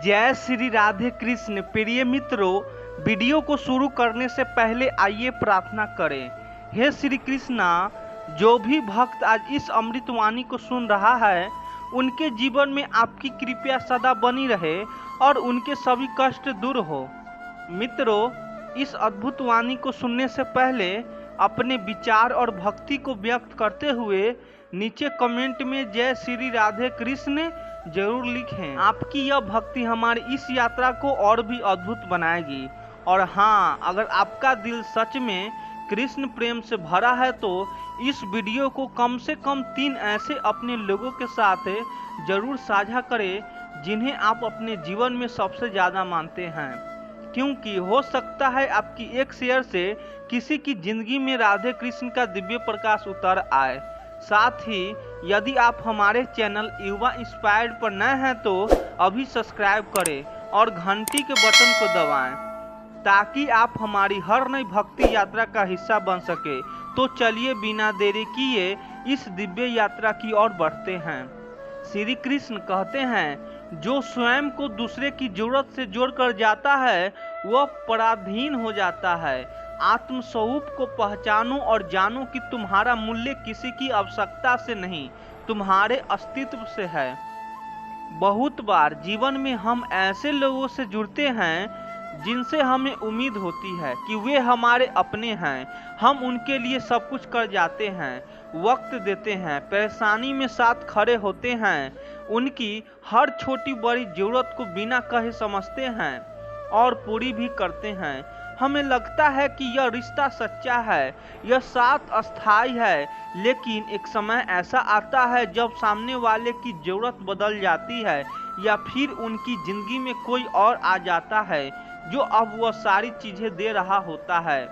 जय श्री राधे कृष्ण। प्रिय मित्रों, वीडियो को शुरू करने से पहले आइए प्रार्थना करें। हे श्री कृष्णा, जो भी भक्त आज इस अमृतवाणी को सुन रहा है उनके जीवन में आपकी कृपा सदा बनी रहे और उनके सभी कष्ट दूर हो। मित्रों, इस अद्भुत वाणी को सुनने से पहले अपने विचार और भक्ति को व्यक्त करते हुए नीचे कमेंट में जय श्री राधे कृष्ण जरूर लिखें। आपकी यह भक्ति हमारी इस यात्रा को और भी अद्भुत बनाएगी। और हाँ, अगर आपका दिल सच में कृष्ण प्रेम से भरा है तो इस वीडियो को कम से कम 3 ऐसे अपने लोगों के साथ जरूर साझा करें जिन्हें आप अपने जीवन में सबसे ज़्यादा मानते हैं, क्योंकि हो सकता है आपकी एक शेयर से किसी की जिंदगी में राधे कृष्ण का दिव्य प्रकाश उतर आए। साथ ही यदि आप हमारे चैनल युवा इंस्पायर्ड पर नए हैं तो अभी सब्सक्राइब करें और घंटी के बटन को दबाएं ताकि आप हमारी हर नई भक्ति यात्रा का हिस्सा बन सके। तो चलिए बिना देरी किए इस दिव्य यात्रा की ओर बढ़ते हैं। श्री कृष्ण कहते हैं, जो स्वयं को दूसरे की जरूरत से जोड़कर जाता है वह पराधीन हो जाता है। आत्म स्वरूप को पहचानो और जानो कि तुम्हारा मूल्य किसी की आवश्यकता से नहीं, तुम्हारे अस्तित्व से है। बहुत बार जीवन में हम ऐसे लोगों से जुड़ते हैं जिनसे हमें उम्मीद होती है कि वे हमारे अपने हैं। हम उनके लिए सब कुछ कर जाते हैं, वक्त देते हैं, परेशानी में साथ खड़े होते हैं, उनकी हर छोटी बड़ी जरूरत को बिना कहे समझते हैं और पूरी भी करते हैं। हमें लगता है कि यह रिश्ता सच्चा है, यह साथ अस्थायी है, लेकिन एक समय ऐसा आता है जब सामने वाले की जरूरत बदल जाती है या फिर उनकी जिंदगी में कोई और आ जाता है जो अब वह सारी चीजें दे रहा होता है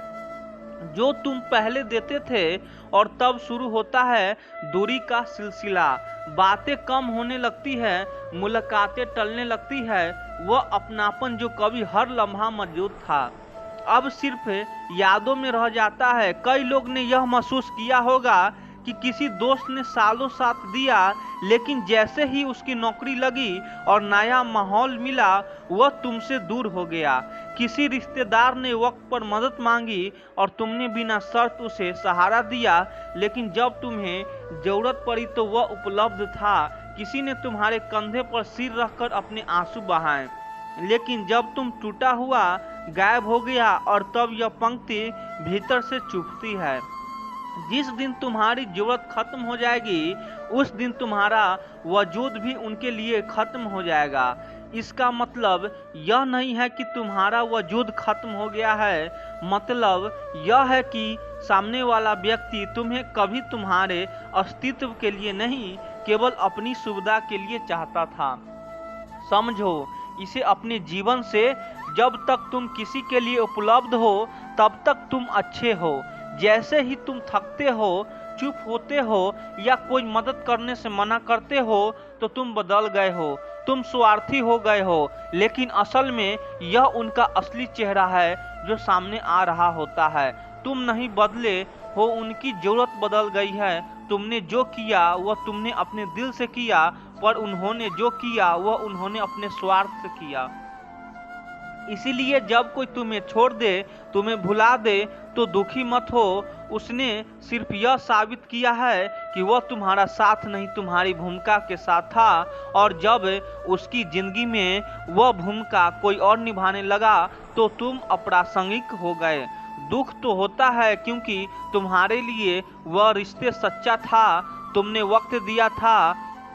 जो तुम पहले देते थे। और तब शुरू होता है दूरी का सिलसिला। बातें कम होने लगती है, मुलाकातें टलने लगती है, वह अपनापन जो कभी हर लम्हा मौजूद था अब सिर्फ यादों में रह जाता है। कई लोग ने यह महसूस किया होगा कि किसी दोस्त ने सालों साथ दिया, लेकिन जैसे ही उसकी नौकरी लगी और नया माहौल मिला वह तुमसे दूर हो गया। किसी रिश्तेदार ने वक्त पर मदद मांगी और तुमने बिना शर्त उसे सहारा दिया, लेकिन जब तुम्हें जरूरत पड़ी तो वह उपलब्ध था। किसी ने तुम्हारे कंधे पर सिर रखकर अपने आंसू बहाए, लेकिन जब तुम टूटा हुआ गायब हो गया। और तब यह पंक्ति भीतर से चुभती है, जिस दिन तुम्हारी जरूरत खत्म हो जाएगी उस दिन तुम्हारा वजूद भी उनके लिए खत्म हो जाएगा। इसका मतलब यह नहीं है कि तुम्हारा वजूद खत्म हो गया है, मतलब यह है कि सामने वाला व्यक्ति तुम्हें कभी तुम्हारे अस्तित्व के लिए नहीं, केवल अपनी सुविधा के लिए चाहता था। समझो इसे अपने जीवन से, जब तक तुम किसी के लिए उपलब्ध हो तब तक तुम अच्छे हो। जैसे ही तुम थकते हो, चुप होते हो या कोई मदद करने से मना करते हो तो तुम बदल गए हो, तुम स्वार्थी हो गए हो। लेकिन असल में यह उनका असली चेहरा है जो सामने आ रहा होता है। तुम नहीं बदले हो, उनकी जरूरत बदल गई है। तुमने जो किया वह तुमने अपने दिल से किया, पर उन्होंने जो किया वह उन्होंने अपने स्वार्थ से किया। इसीलिए जब कोई तुम्हें छोड़ दे, तुम्हें भुला दे तो दुखी मत हो। उसने सिर्फ यह साबित किया है कि वह तुम्हारा साथ नहीं, तुम्हारी भूमिका के साथ था। और जब उसकी जिंदगी में वह भूमिका कोई और निभाने लगा तो तुम अप्रासंगिक हो गए। दुख तो होता है क्योंकि तुम्हारे लिए वह रिश्ते सच्चा था, तुमने वक्त दिया था,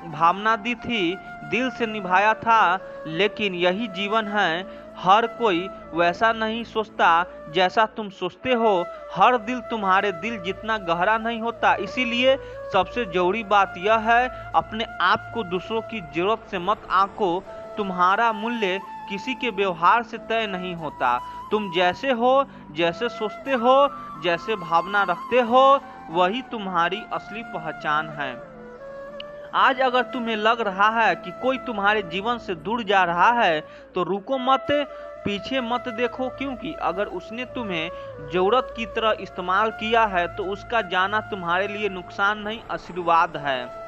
भावना दी थी, दिल से निभाया था। लेकिन यही जीवन है, हर कोई वैसा नहीं सोचता जैसा तुम सोचते हो। हर दिल तुम्हारे दिल जितना गहरा नहीं होता। इसीलिए सबसे जरूरी बात यह है, अपने आप को दूसरों की जरूरत से मत आंको। तुम्हारा मूल्य किसी के व्यवहार से तय नहीं होता। तुम जैसे हो, जैसे सोचते हो, जैसे भावना रखते हो, वही तुम्हारी असली पहचान है। आज अगर तुम्हें लग रहा है कि कोई तुम्हारे जीवन से दूर जा रहा है तो रुको मत, पीछे मत देखो, क्योंकि अगर उसने तुम्हें जरूरत की तरह इस्तेमाल किया है तो उसका जाना तुम्हारे लिए नुकसान नहीं, आशीर्वाद है।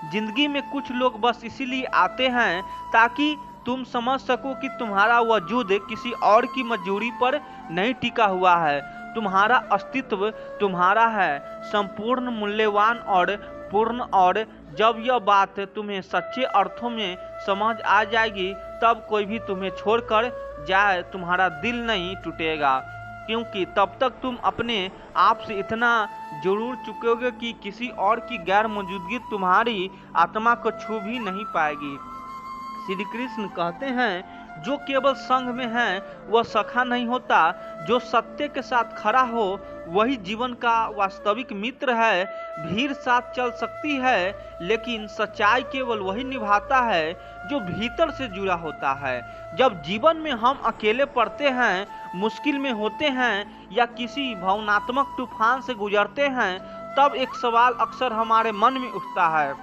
जिंदगी में कुछ लोग बस इसीलिए आते हैं ताकि तुम समझ सको कि तुम्हारा वजूद किसी और की मजबूरी पर नहीं टिका हुआ है। तुम्हारा अस्तित्व तुम्हारा है, संपूर्ण, मूल्यवान और पूर्ण। और जब यह बात तुम्हें सच्चे अर्थों में समझ आ जाएगी, तब कोई भी तुम्हें छोड़कर जाए तुम्हारा दिल नहीं टूटेगा, क्योंकि तब तक तुम अपने आप से इतना जरूर चुकोगे कि किसी और की गैर मौजूदगी तुम्हारी आत्मा को छू भी नहीं पाएगी। श्री कृष्ण कहते हैं, जो केवल संग में है वह सखा नहीं होता। जो सत्य के साथ खड़ा हो वही जीवन का वास्तविक मित्र है। भीड़ साथ चल सकती है, लेकिन सच्चाई केवल वही निभाता है जो भीतर से जुड़ा होता है। जब जीवन में हम अकेले पड़ते हैं, मुश्किल में होते हैं या किसी भावनात्मक तूफान से गुजरते हैं, तब एक सवाल अक्सर हमारे मन में उठता है,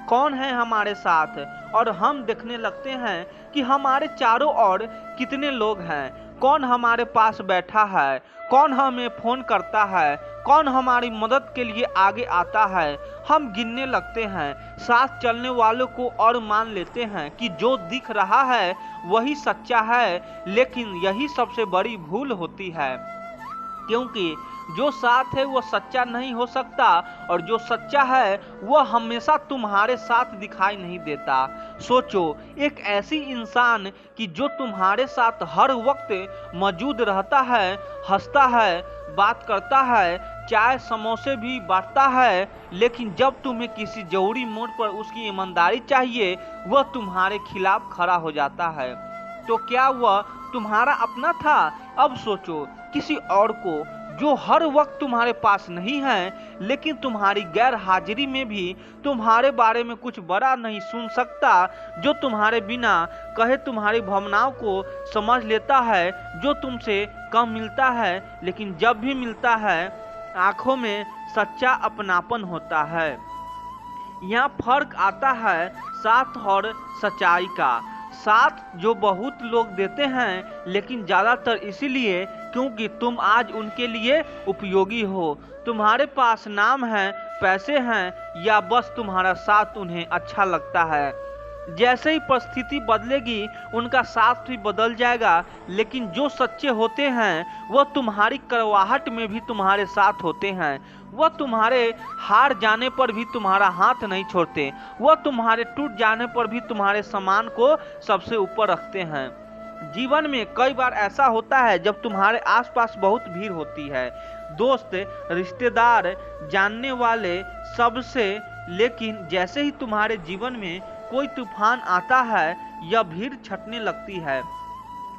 कौन है हमारे साथ? और हम देखने लगते हैं कि हमारे चारों ओर कितने लोग हैं। कौन हमारे पास बैठा है, कौन हमें फोन करता है, कौन हमारी मदद के लिए आगे आता है। हम गिनने लगते हैं, साथ चलने वालों को, और मान लेते हैं कि जो दिख रहा है वही सच्चा है। लेकिन यही सबसे बड़ी भूल होती है, क्योंकि जो साथ है वो सच्चा नहीं हो सकता, और जो सच्चा है वह हमेशा तुम्हारे साथ दिखाई नहीं देता। सोचो, एक ऐसी इंसान कि जो तुम्हारे साथ हर वक्त मौजूद रहता है, हंसता है, बात करता है, चाय समोसे भी बांटता है, लेकिन जब तुम्हें किसी जरूरी मोड़ पर उसकी ईमानदारी चाहिए, वह तुम्हारे खिलाफ खड़ा हो जाता है। तो क्या वह तुम्हारा अपना था? अब सोचो, किसी और को जो हर वक्त तुम्हारे पास नहीं है, लेकिन तुम्हारी गैर हाजिरी में भी तुम्हारे बारे में कुछ बड़ा नहीं सुन सकता, जो तुम्हारे बिना कहे तुम्हारी भावनाओं को समझ लेता है, जो तुमसे कम मिलता है, लेकिन जब भी मिलता है आंखों में सच्चा अपनापन होता है। यहाँ फर्क आता है साथ और सच्चाई का। साथ जो बहुत लोग देते हैं, लेकिन ज़्यादातर इसीलिए क्योंकि तुम आज उनके लिए उपयोगी हो। तुम्हारे पास नाम है, पैसे हैं, या बस तुम्हारा साथ उन्हें अच्छा लगता है। जैसे ही परिस्थिति बदलेगी, उनका साथ भी बदल जाएगा। लेकिन जो सच्चे होते हैं वह तुम्हारी कड़वाहट में भी तुम्हारे साथ होते हैं। वह तुम्हारे हार जाने पर भी तुम्हारा हाथ नहीं छोड़ते। वह तुम्हारे टूट जाने पर भी तुम्हारे सम्मान को सबसे ऊपर रखते हैं। जीवन में कई बार ऐसा होता है जब तुम्हारे आसपास बहुत भीड़ होती है, दोस्त, रिश्तेदार, जानने वाले, सबसे, लेकिन जैसे ही तुम्हारे जीवन में कोई तूफान आता है, यह भीड़ छटने लगती है,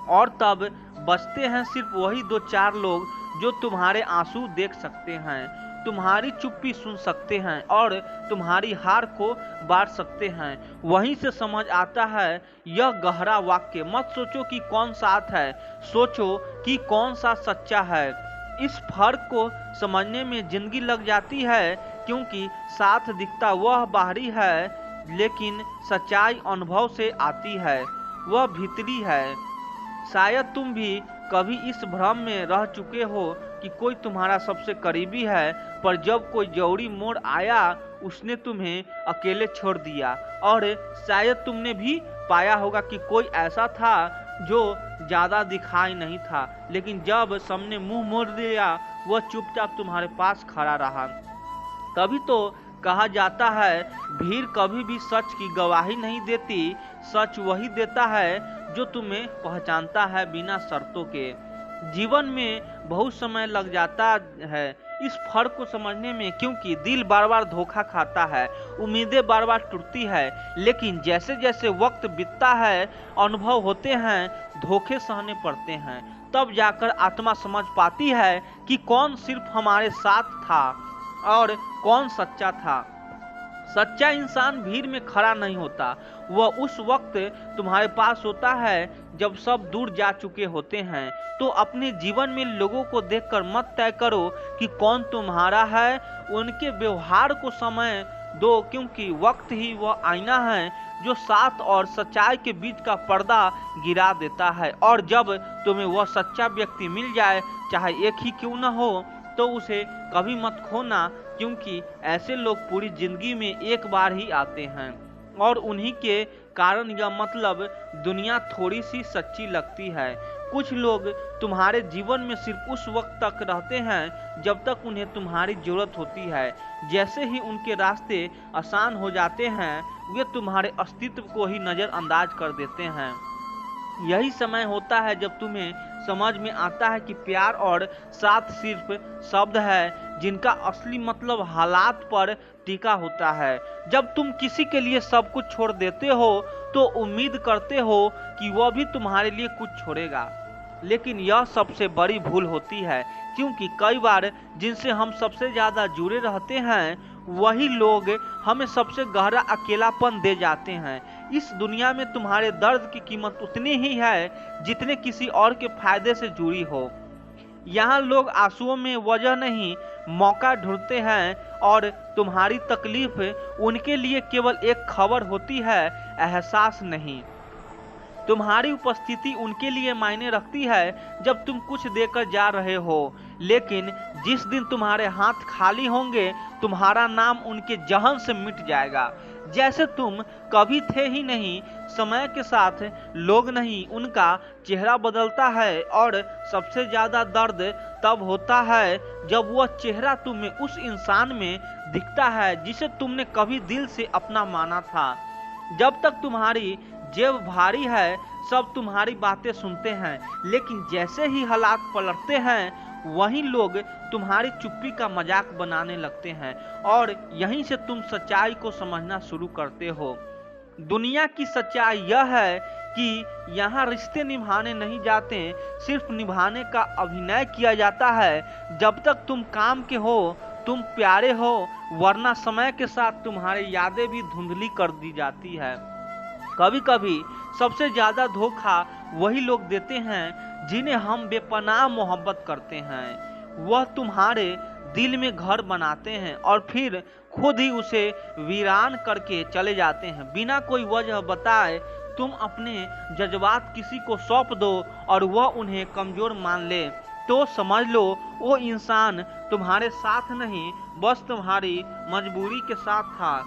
और तब बचते हैं सिर्फ वही 2-4 लोग जो तुम्हारे आंसू देख सकते हैं, तुम्हारी चुप्पी सुन सकते हैं, और तुम्हारी हार को बांट सकते हैं। वहीं से समझ आता है यह गहरा वाक्य, मत सोचो कि कौन साथ है, सोचो कि कौन सा सच्चा है। इस फर्क को समझने में जिंदगी लग जाती है, क्योंकि साथ दिखता वह बाहरी है, लेकिन सच्चाई अनुभव से आती है, वह भीतरी है। शायद तुम भी कभी इस भ्रम में रह चुके हो कि कोई तुम्हारा सबसे करीबी है, पर जब कोई जरूरी मोड़ आया उसने तुम्हें अकेले छोड़ दिया। और शायद तुमने भी पाया होगा कि कोई ऐसा था जो ज़्यादा दिखाई नहीं था, लेकिन जब सबने मुंह मोड़ दिया वह चुपचाप तुम्हारे पास खड़ा रहा। तभी तो कहा जाता है, भीड़ कभी भी सच की गवाही नहीं देती, सच वही देता है जो तुम्हें पहचानता है बिना शर्तों के। जीवन में बहुत समय लग जाता है इस फर्क को समझने में, क्योंकि दिल बार बार धोखा खाता है, उम्मीदें बार बार टूटती है, लेकिन जैसे जैसे वक्त बीतता है, अनुभव होते हैं, धोखे सहने पड़ते हैं, तब जाकर आत्मा समझ पाती है कि कौन सिर्फ हमारे साथ था और कौन सच्चा था। सच्चा इंसान भीड़ में खड़ा नहीं होता, वह उस वक्त तुम्हारे पास होता है जब सब दूर जा चुके होते हैं। तो अपने जीवन में लोगों को देखकर मत तय करो कि कौन तुम्हारा है, उनके व्यवहार को समय दो, क्योंकि वक्त ही वह आईना है जो साथ और सच्चाई के बीच का पर्दा गिरा देता है। और जब तुम्हें वह सच्चा व्यक्ति मिल जाए, चाहे एक ही क्यों न हो, तो उसे कभी मत खोना, क्योंकि ऐसे लोग पूरी जिंदगी में एक बार ही आते हैं। और उन्हीं के कारण यह मतलब दुनिया थोड़ी सी सच्ची लगती है। कुछ लोग तुम्हारे जीवन में सिर्फ उस वक्त तक रहते हैं जब तक उन्हें तुम्हारी जरूरत होती है। जैसे ही उनके रास्ते आसान हो जाते हैं वे तुम्हारे अस्तित्व को ही नज़रअंदाज कर देते हैं। यही समय होता है जब तुम्हें समझ में आता है कि प्यार और साथ सिर्फ शब्द है जिनका असली मतलब हालात पर टिका होता है। जब तुम किसी के लिए सब कुछ छोड़ देते हो तो उम्मीद करते हो कि वह भी तुम्हारे लिए कुछ छोड़ेगा, लेकिन यह सबसे बड़ी भूल होती है, क्योंकि कई बार जिनसे हम सबसे ज़्यादा जुड़े रहते हैं वही लोग हमें सबसे गहरा अकेलापन दे जाते हैं। इस दुनिया में तुम्हारे दर्द की कीमत उतनी ही है जितने किसी और के फायदे से जुड़ी हो। यहाँ लोग आंसुओं में वजह नहीं मौका ढूंढते हैं और तुम्हारी तकलीफ उनके लिए केवल एक खबर होती है, एहसास नहीं। तुम्हारी उपस्थिति उनके लिए मायने रखती है जब तुम कुछ देकर जा रहे हो, लेकिन जिस दिन तुम्हारे हाथ खाली होंगे तुम्हारा नाम उनके जहन से मिट जाएगा। जैसे तुम कभी थे ही नहीं। समय के साथ लोग नहीं उनका चेहरा बदलता है और सबसे ज्यादा दर्द तब होता है जब वह चेहरा तुम्हें उस इंसान में दिखता है जिसे तुमने कभी दिल से अपना माना था। जब तक तुम्हारी जेब भारी है सब तुम्हारी बातें सुनते हैं, लेकिन जैसे ही हालात पलटते हैं वहीं लोग तुम्हारी चुप्पी का मजाक बनाने लगते हैं और यहीं से तुम सच्चाई को समझना शुरू करते हो। दुनिया की सच्चाई यह है कि यहाँ रिश्ते निभाने नहीं जाते, सिर्फ निभाने का अभिनय किया जाता है। जब तक तुम काम के हो तुम प्यारे हो, वरना समय के साथ तुम्हारी यादें भी धुंधली कर दी जाती है। कभी कभी सबसे ज्यादा धोखा वही लोग देते हैं जिन्हें हम बेपनाह मोहब्बत करते हैं। वह तुम्हारे दिल में घर बनाते हैं और फिर खुद ही उसे वीरान करके चले जाते हैं। बिना कोई वजह बताए तुम अपने जज्बात किसी को सौंप दो और वह उन्हें कमजोर मान ले तो समझ लो वो इंसान तुम्हारे साथ नहीं बस तुम्हारी मजबूरी के साथ था।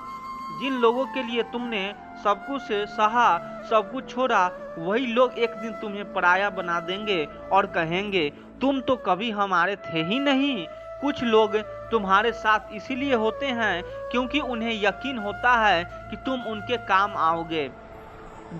जिन लोगों के लिए तुमने सब कुछ सहा, सब कुछ छोड़ा, वही लोग एक दिन तुम्हें पराया बना देंगे और कहेंगे तुम तो कभी हमारे थे ही नहीं। कुछ लोग तुम्हारे साथ इसीलिए होते हैं क्योंकि उन्हें यकीन होता है कि तुम उनके काम आओगे।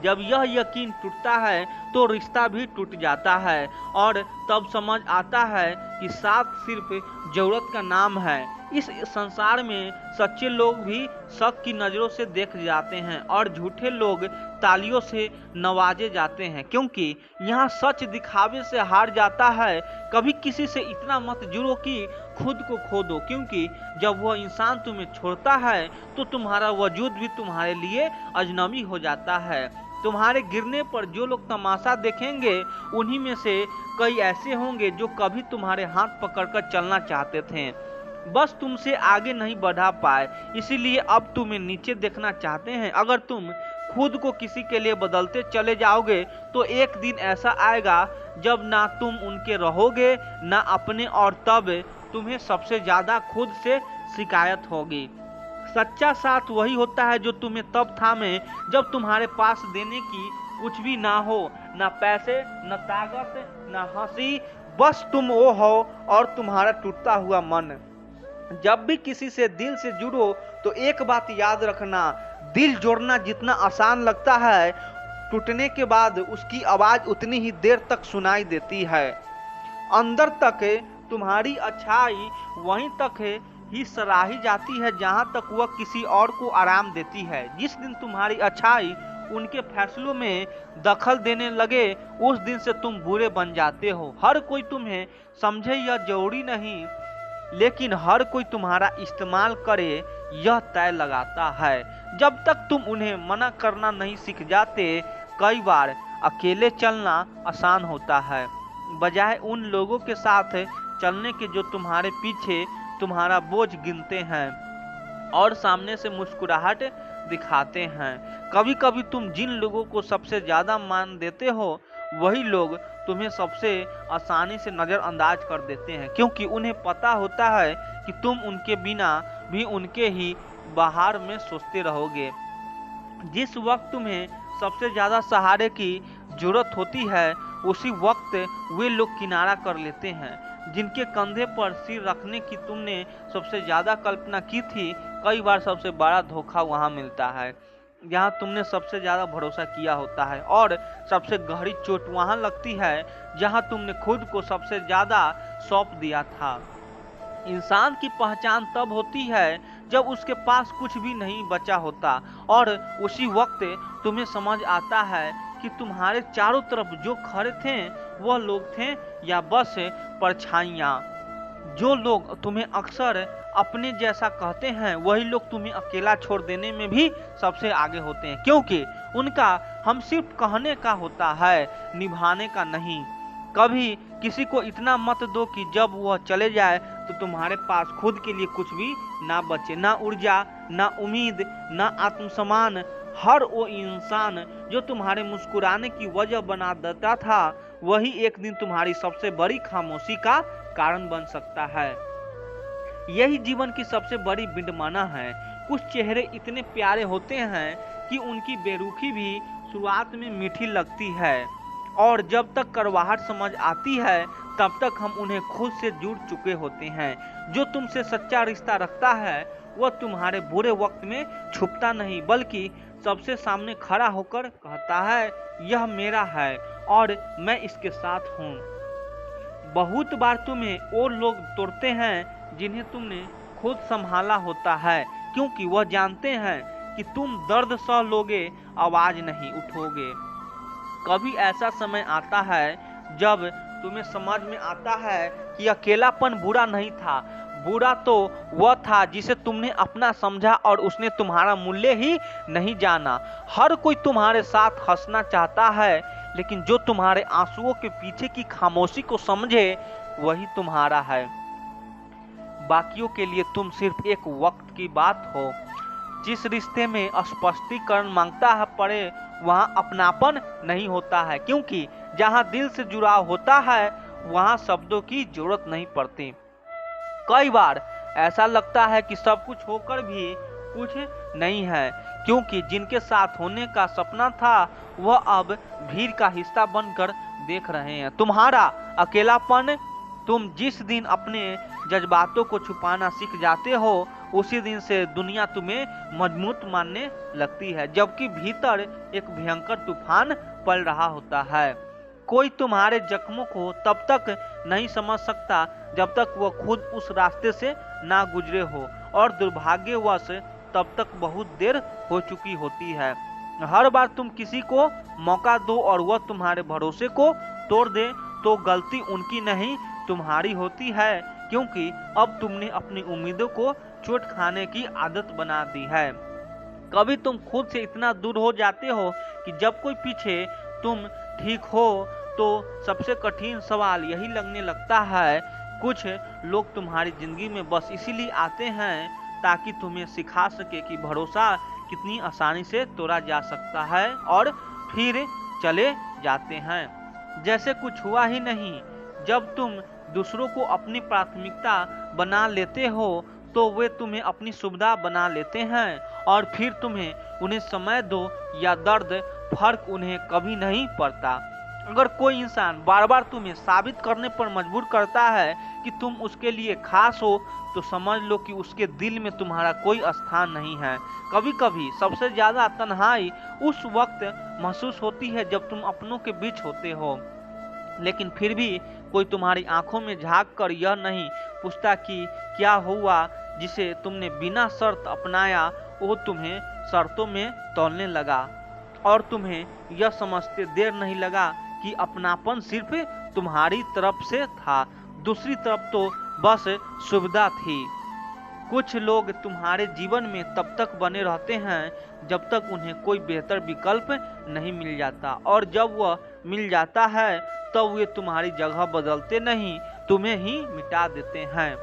जब यह यकीन टूटता है तो रिश्ता भी टूट जाता है और तब समझ आता है कि साथ सिर्फ जरूरत का नाम है। इस संसार में सच्चे लोग भी शक की नज़रों से देखे जाते हैं और झूठे लोग तालियों से नवाजे जाते हैं, क्योंकि यहाँ सच दिखावे से हार जाता है। कभी किसी से इतना मत जुड़ो कि खुद को खो दो, क्योंकि जब वह इंसान तुम्हें छोड़ता है तो तुम्हारा वजूद भी तुम्हारे लिए अजनबी हो जाता है। तुम्हारे गिरने पर जो लोग तमाशा देखेंगे उन्हीं में से कई ऐसे होंगे जो कभी तुम्हारे हाथ पकड़कर चलना चाहते थे, बस तुमसे आगे नहीं बढ़ा पाए, इसीलिए अब तुम्हें नीचे देखना चाहते हैं। अगर तुम खुद को किसी के लिए बदलते चले जाओगे तो एक दिन ऐसा आएगा जब ना तुम उनके रहोगे ना अपने, और तब तुम्हें सबसे ज्यादा खुद से शिकायत होगी। सच्चा साथ वही होता है जो तुम्हें तब थामे जब तुम्हारे पास देने की कुछ भी ना हो, ना पैसे, ना ताकत, ना हंसी, बस तुम वो हो और तुम्हारा टूटता हुआ मन। जब भी किसी से दिल से जुड़ो तो एक बात याद रखना, दिल जोड़ना जितना आसान लगता है टूटने के बाद उसकी आवाज उतनी ही देर तक सुनाई देती है। अंदर तक तुम्हारी अच्छाई वहीं तक ही सराही जाती है जहां तक वह किसी और को आराम देती है। जिस दिन तुम्हारी अच्छाई उनके फैसलों में दखल देने लगे उस दिन से तुम बुरे बन जाते हो। हर कोई तुम्हें समझे यह जरूरी नहीं, लेकिन हर कोई तुम्हारा इस्तेमाल करे यह तय लगाता है। जब तक तुम उन्हें मना करना नहीं सीख जाते कई बार अकेले चलना आसान होता है, बजाय उन लोगों के साथ चलने के जो तुम्हारे पीछे तुम्हारा बोझ गिनते हैं और सामने से मुस्कुराहट दिखाते हैं। कभी कभी तुम जिन लोगों को सबसे ज्यादा मान देते हो वही लोग तुम्हें सबसे आसानी से नज़रअंदाज कर देते हैं, क्योंकि उन्हें पता होता है कि तुम उनके बिना भी उनके ही बाहर में सोचते रहोगे। जिस वक्त तुम्हें सबसे ज़्यादा सहारे की जरूरत होती है उसी वक्त वे लोग किनारा कर लेते हैं। जिनके कंधे पर सिर रखने की तुमने सबसे ज़्यादा कल्पना की थी, कई बार सबसे बड़ा धोखा वहाँ मिलता है जहाँ तुमने सबसे ज़्यादा भरोसा किया होता है, और सबसे गहरी चोट वहाँ लगती है जहाँ तुमने खुद को सबसे ज़्यादा सौंप दिया था। इंसान की पहचान तब होती है जब उसके पास कुछ भी नहीं बचा होता, और उसी वक्त तुम्हें समझ आता है कि तुम्हारे चारों तरफ जो खड़े थे वह लोग थे या बस परछाइयाँ। जो लोग तुम्हें अक्सर अपने जैसा कहते हैं वही लोग तुम्हें अकेला छोड़ देने में भी सबसे आगे होते हैं, क्योंकि उनका हम सिर्फ कहने का होता है, निभाने का नहीं। कभी किसी को इतना मत दो कि जब वह चले जाए तो तुम्हारे पास खुद के लिए कुछ भी ना बचे, ना ऊर्जा, ना उम्मीद, ना आत्मसम्मान। हर वो इंसान जो तुम्हारे मुस्कुराने की वजह बना देता था वही एक दिन तुम्हारी सबसे बड़ी खामोशी का कारण बन सकता है। यही जीवन की सबसे बड़ी विडंबना है। कुछ चेहरे इतने प्यारे होते हैं कि उनकी बेरुखी भी शुरुआत में मीठी लगती है, और जब तक कड़वाहट समझ आती है तब तक हम उन्हें खुद से जुड़ चुके होते हैं। जो तुमसे सच्चा रिश्ता रखता है वह तुम्हारे बुरे वक्त में छुपता नहीं, बल्कि सबसे सामने खड़ा होकर कहता है, यह मेरा है और मैं इसके साथ हूँ। बहुत बार तुम्हें वो लोग तोड़ते हैं जिन्हें तुमने खुद संभाला होता है, क्योंकि वह जानते हैं कि तुम दर्द सह लोगे, आवाज नहीं उठोगे। कभी ऐसा समय आता है जब तुम्हें समझ में आता है कि अकेलापन बुरा नहीं था, बुरा तो वह था जिसे तुमने अपना समझा और उसने तुम्हारा मूल्य ही नहीं जाना। हर कोई तुम्हारे साथ हंसना चाहता है, लेकिन जो तुम्हारे आंसुओं के पीछे की खामोशी को समझे वही तुम्हारा है। बाकियों के लिए तुम सिर्फ एक वक्त की बात हो। जिस रिश्ते में स्पष्टीकरण मांगता है पड़े वहाँ अपनापन नहीं होता है, क्योंकि जहाँ दिल से जुड़ाव होता है वहाँ शब्दों की जरूरत नहीं पड़ती। कई बार ऐसा लगता है कि सब कुछ होकर भी कुछ नहीं है, क्योंकि जिनके साथ होने का सपना था वह अब भीड़ का हिस्सा बनकर देख रहे हैं। तुम्हारा अकेलापन, तुम जिस दिन अपने जज्बातों को छुपाना सीख जाते हो उसी दिन से दुनिया तुम्हें मजबूत मानने लगती है, जबकि भीतर एक भयंकर तूफान पल रहा होता है। कोई तुम्हारे जख्मों को तब तक नहीं समझ सकता जब तक वह खुद उस रास्ते से ना गुजरे हो, और दुर्भाग्यवश तब तक बहुत देर हो चुकी होती है। हर बार तुम किसी को मौका दो और वह तुम्हारे भरोसे को तोड़ दे तो गलती उनकी नहीं तुम्हारी होती है, क्योंकि अब तुमने अपनी उम्मीदों को चोट खाने की आदत बना दी है। कभी तुम खुद से इतना दूर हो जाते हो कि जब कोई पूछे तुम ठीक हो तो सबसे कठिन सवाल यही लगने लगता है। कुछ लोग तुम्हारी जिंदगी में बस इसीलिए आते हैं ताकि तुम्हें सिखा सके कि भरोसा कितनी आसानी से तोड़ा जा सकता है, और फिर चले जाते हैं जैसे कुछ हुआ ही नहीं। जब तुम दूसरों को अपनी प्राथमिकता बना लेते हो तो वे तुम्हें अपनी सुविधा बना लेते हैं, और फिर तुम्हें उन्हें समय दो या दर्द, फर्क उन्हें कभी नहीं पड़ता। अगर कोई इंसान बार बार तुम्हें साबित करने पर मजबूर करता है कि तुम उसके लिए खास हो तो समझ लो कि उसके दिल में तुम्हारा कोई स्थान नहीं है। कभी कभी सबसे ज्यादा तन्हाई उस वक्त महसूस होती है जब तुम अपनों के बीच होते हो, लेकिन फिर भी कोई तुम्हारी आंखों में झांक कर यह नहीं पूछता कि क्या हुआ। जिसे तुमने बिना शर्त अपनाया वो तुम्हें शर्तों में तौलने लगा, और तुम्हें यह समझते देर नहीं लगा कि अपनापन सिर्फ तुम्हारी तरफ से था, दूसरी तरफ तो बस सुविधा थी। कुछ लोग तुम्हारे जीवन में तब तक बने रहते हैं जब तक उन्हें कोई बेहतर विकल्प नहीं मिल जाता, और जब वह मिल जाता है तब वे तुम्हारी जगह बदलते नहीं, तुम्हें ही मिटा देते हैं।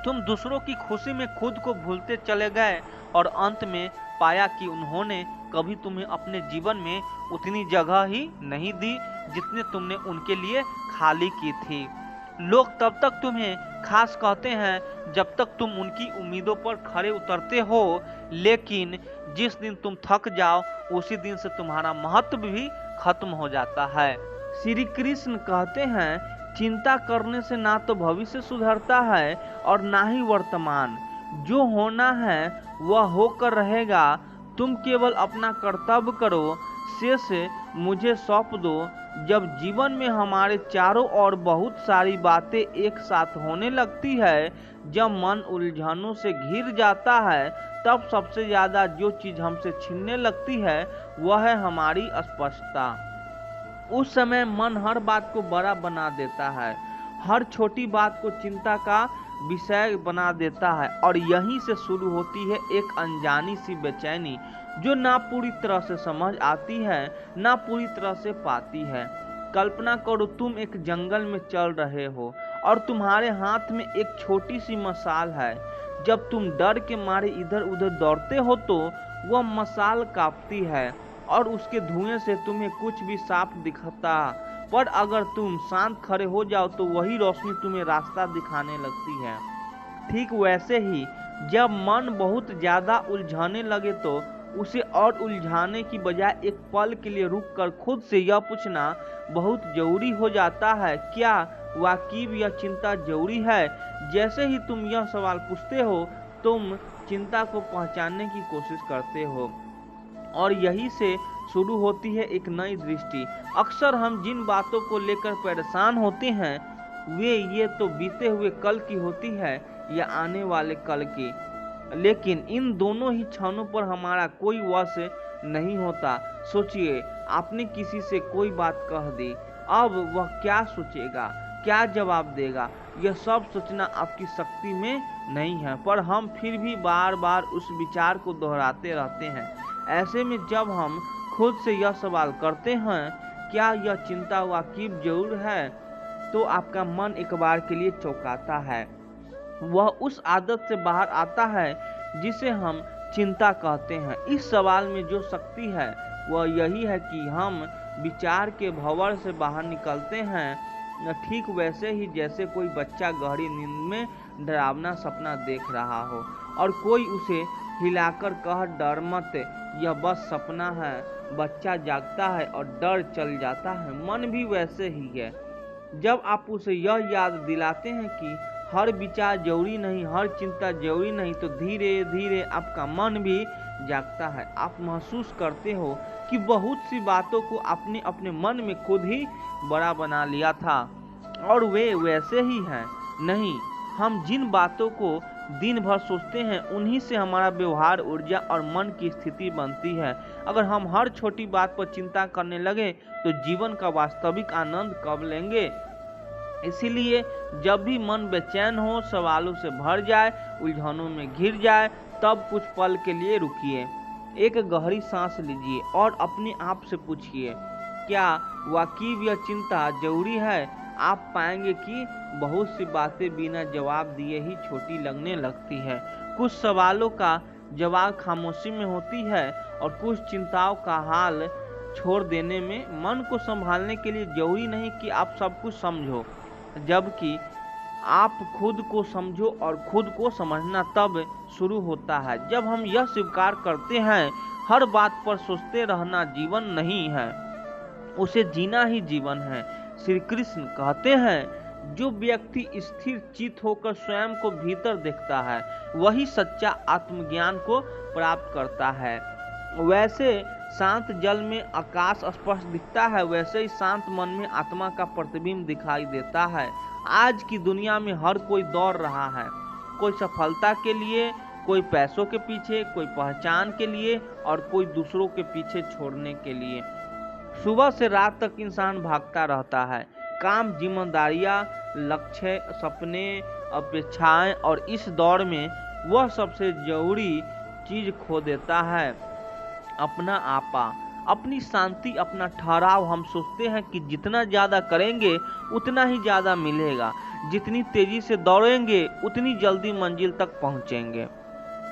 तुम दूसरों की खुशी में खुद को भूलते चले गए और अंत में पाया कि उन्होंने कभी तुम्हें अपने जीवन में उतनी जगह ही नहीं दी जितने तुमने उनके लिए खाली की थी। लोग तब तक तुम्हें खास कहते हैं जब तक तुम उनकी उम्मीदों पर खरे उतरते हो, लेकिन जिस दिन तुम थक जाओ उसी दिन से तुम्हारा महत्व भी खत्म हो जाता है। श्री कृष्ण कहते हैं, चिंता करने से ना तो भविष्य सुधरता है और ना ही वर्तमान। जो होना है वह होकर रहेगा। तुम केवल अपना कर्तव्य करो, शेष मुझे सौंप दो। जब जीवन में हमारे चारों ओर बहुत सारी बातें एक साथ होने लगती है, जब मन उलझनों से घिर जाता है, तब सबसे ज्यादा जो चीज हमसे छीनने लगती है वह है हमारी स्पष्टता। उस समय मन हर बात को बड़ा बना देता है, हर छोटी बात को चिंता का विषय बना देता है, और यहीं से शुरू होती है एक अनजानी सी बेचैनी, जो ना पूरी तरह से समझ आती है ना पूरी तरह से पाती है। कल्पना करो, तुम एक जंगल में चल रहे हो और तुम्हारे हाथ में एक छोटी सी मशाल है। जब तुम डर के मारे इधर उधर दौड़ते हो तो वह मशाल कांपती है और उसके धुएं से तुम्हें कुछ भी साफ दिखता, पर अगर तुम शांत खड़े हो जाओ तो वही रोशनी तुम्हें रास्ता दिखाने लगती है। ठीक वैसे ही जब मन बहुत ज्यादा उलझाने लगे तो उसे और उलझाने की बजाय एक पल के लिए रुककर खुद से यह पूछना बहुत जरूरी हो जाता है, क्या वाकई यह चिंता जरूरी है? जैसे ही तुम यह सवाल पूछते हो, तुम चिंता को पहचानने की कोशिश करते हो, और यही से शुरू होती है एक नई दृष्टि। अक्सर हम जिन बातों को लेकर परेशान होते हैं, वे ये तो बीते हुए कल की होती है या आने वाले कल की, लेकिन इन दोनों ही क्षणों पर हमारा कोई वश नहीं होता। सोचिए, आपने किसी से कोई बात कह दी, अब वह क्या सोचेगा, क्या जवाब देगा, यह सब सोचना आपकी शक्ति में नहीं है, पर हम फिर भी बार बार उस विचार को दोहराते रहते हैं। ऐसे में जब हम खुद से यह सवाल करते हैं, क्या यह चिंता वाकई जरूर है, तो आपका मन एक बार के लिए चौंकाता है। वह उस आदत से बाहर आता है जिसे हम चिंता कहते हैं। इस सवाल में जो शक्ति है वह यही है कि हम विचार के भंवर से बाहर निकलते हैं, ठीक वैसे ही जैसे कोई बच्चा गहरी नींद में डरावना सपना देख रहा हो और कोई उसे हिलाकर कह, डर मत, यह बस सपना है। बच्चा जागता है और डर चल जाता है। मन भी वैसे ही है। जब आप उसे यह याद दिलाते हैं कि हर विचार जरूरी नहीं, हर चिंता जरूरी नहीं, तो धीरे धीरे आपका मन भी जागता है। आप महसूस करते हो कि बहुत सी बातों को आपने अपने मन में खुद ही बड़ा बना लिया था और वे वैसे ही हैं। नहीं, हम जिन बातों को दिन भर सोचते हैं उन्हीं से हमारा व्यवहार, ऊर्जा और मन की स्थिति बनती है। अगर हम हर छोटी बात पर चिंता करने लगे तो जीवन का वास्तविक आनंद कब लेंगे? इसीलिए जब भी मन बेचैन हो, सवालों से भर जाए, उलझनों में घिर जाए, तब कुछ पल के लिए रुकिए, एक गहरी सांस लीजिए और अपने आप से पूछिए, क्या वाकई यह चिंता जरूरी है? आप पाएंगे कि बहुत सी बातें बिना जवाब दिए ही छोटी लगने लगती है। कुछ सवालों का जवाब खामोशी में होती है और कुछ चिंताओं का हाल छोड़ देने में। मन को संभालने के लिए जरूरी नहीं कि आप सब कुछ समझो, जबकि आप खुद को समझो, और खुद को समझना तब शुरू होता है जब हम यह स्वीकार करते हैं, हर बात पर सोचते रहना जीवन नहीं है, उसे जीना ही जीवन है। श्री कृष्ण कहते हैं, जो व्यक्ति स्थिर चित्त होकर स्वयं को भीतर देखता है वही सच्चा आत्मज्ञान को प्राप्त करता है। वैसे शांत जल में आकाश स्पष्ट दिखता है, वैसे ही शांत मन में आत्मा का प्रतिबिंब दिखाई देता है। आज की दुनिया में हर कोई दौड़ रहा है, कोई सफलता के लिए, कोई पैसों के पीछे, कोई पहचान के लिए और कोई दूसरों के पीछे छोड़ने के लिए। सुबह से रात तक इंसान भागता रहता है। काम, जिम्मेदारियां, लक्ष्य, सपने, अपेक्षाएं, और इस दौड़ में वह सबसे जरूरी चीज खो देता है, अपना आपा, अपनी शांति, अपना ठहराव। हम सोचते हैं कि जितना ज्यादा करेंगे उतना ही ज्यादा मिलेगा, जितनी तेजी से दौड़ेंगे उतनी जल्दी मंजिल तक पहुंचेंगे।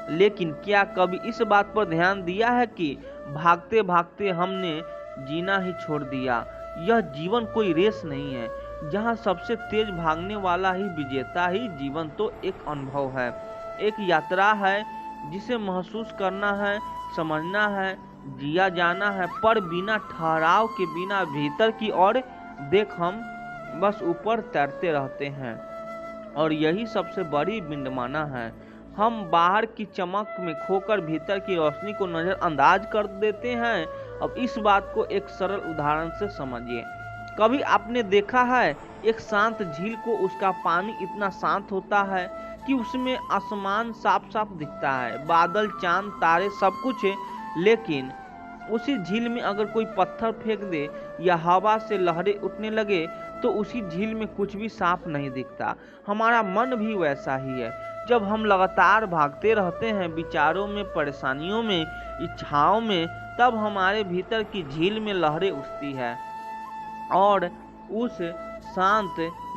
लेकिन क्या कभी इस बात पर ध्यान दिया है कि भागते भागते हमने जीना ही छोड़ दिया? यह जीवन कोई रेस नहीं है, जहाँ सबसे तेज भागने वाला ही विजेता। ही जीवन तो एक अनुभव है, एक यात्रा है जिसे महसूस करना है, समझना है, जिया जाना है, पर बिना ठहराव के, बिना भीतर की ओर देख हम बस ऊपर तैरते रहते हैं। और यही सबसे बड़ी विडंबना है। हम बाहर की चमक में खोकर भीतर की रोशनी को नजरअंदाज कर देते हैं। अब इस बात को एक सरल उदाहरण से समझिए। कभी आपने देखा है एक शांत झील को, उसका पानी इतना शांत होता है कि उसमें आसमान साफ साफ दिखता है, बादल, चांद, तारे सब कुछ है, लेकिन उसी झील में अगर कोई पत्थर फेंक दे या हवा से लहरें उठने लगे तो उसी झील में कुछ भी साफ नहीं दिखता। हमारा मन भी वैसा ही है। जब हम लगातार भागते रहते हैं विचारों में, परेशानियों में, इच्छाओं में, तब हमारे भीतर की झील में लहरें उठती है और उस शांत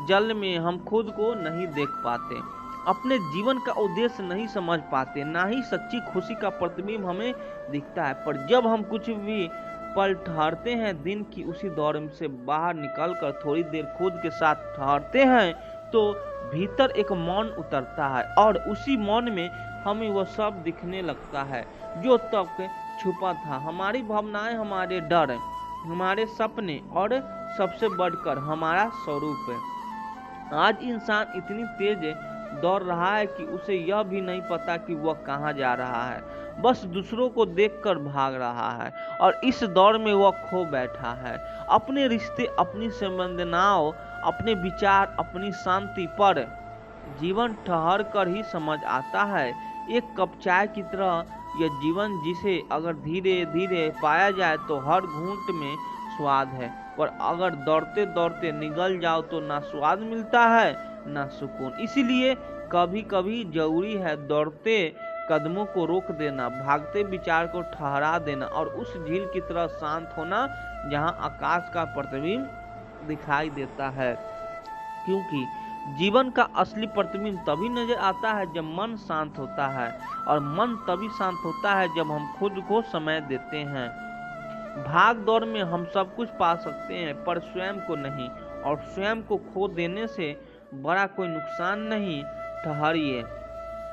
जल में हम खुद को नहीं देख पाते, अपने जीवन का उद्देश्य नहीं समझ पाते, ना ही सच्ची खुशी का प्रतिबिंब हमें दिखता है। पर जब हम कुछ भी पल ठहरते हैं, दिन की उसी दौर से बाहर निकलकर थोड़ी देर खुद के साथ ठहरते हैं, तो भीतर एक मौन उतरता है और उसी मौन में हमें वह सब दिखने लगता है जो तक छुपा था। हमारी भावनाएं, हमारे डर, हमारे सपने और सबसे बढ़कर हमारा स्वरूप है। आज इंसान इतनी तेज दौड़ रहा है कि उसे यह भी नहीं पता कि वह कहाँ जा रहा है, बस दूसरों को देखकर भाग रहा है और इस दौड़ में वह खो बैठा है। अपने रिश्ते, अपनी संवेदनाओं, अपने विचार, अपनी शांति पर जीवन ठहर कर ही समझ आता है। एक कप चाय की तरह यह जीवन, जिसे अगर धीरे धीरे पाया जाए तो हर घूंट में स्वाद है, पर अगर दौड़ते दौड़ते निगल जाओ तो ना स्वाद मिलता है ना सुकून। इसीलिए कभी कभी जरूरी है दौड़ते कदमों को रोक देना, भागते विचार को ठहरा देना और उस झील की तरह शांत होना जहां आकाश का प्रतिबिंब दिखाई देता है। क्योंकि जीवन का असली प्रतिबिंब तभी नजर आता है जब मन शांत होता है, और मन तभी शांत होता है जब हम खुद को समय देते हैं। भाग दौड़ में हम सब कुछ पा सकते हैं पर स्वयं को नहीं, और स्वयं को खो देने से बड़ा कोई नुकसान नहीं। ठहरिए,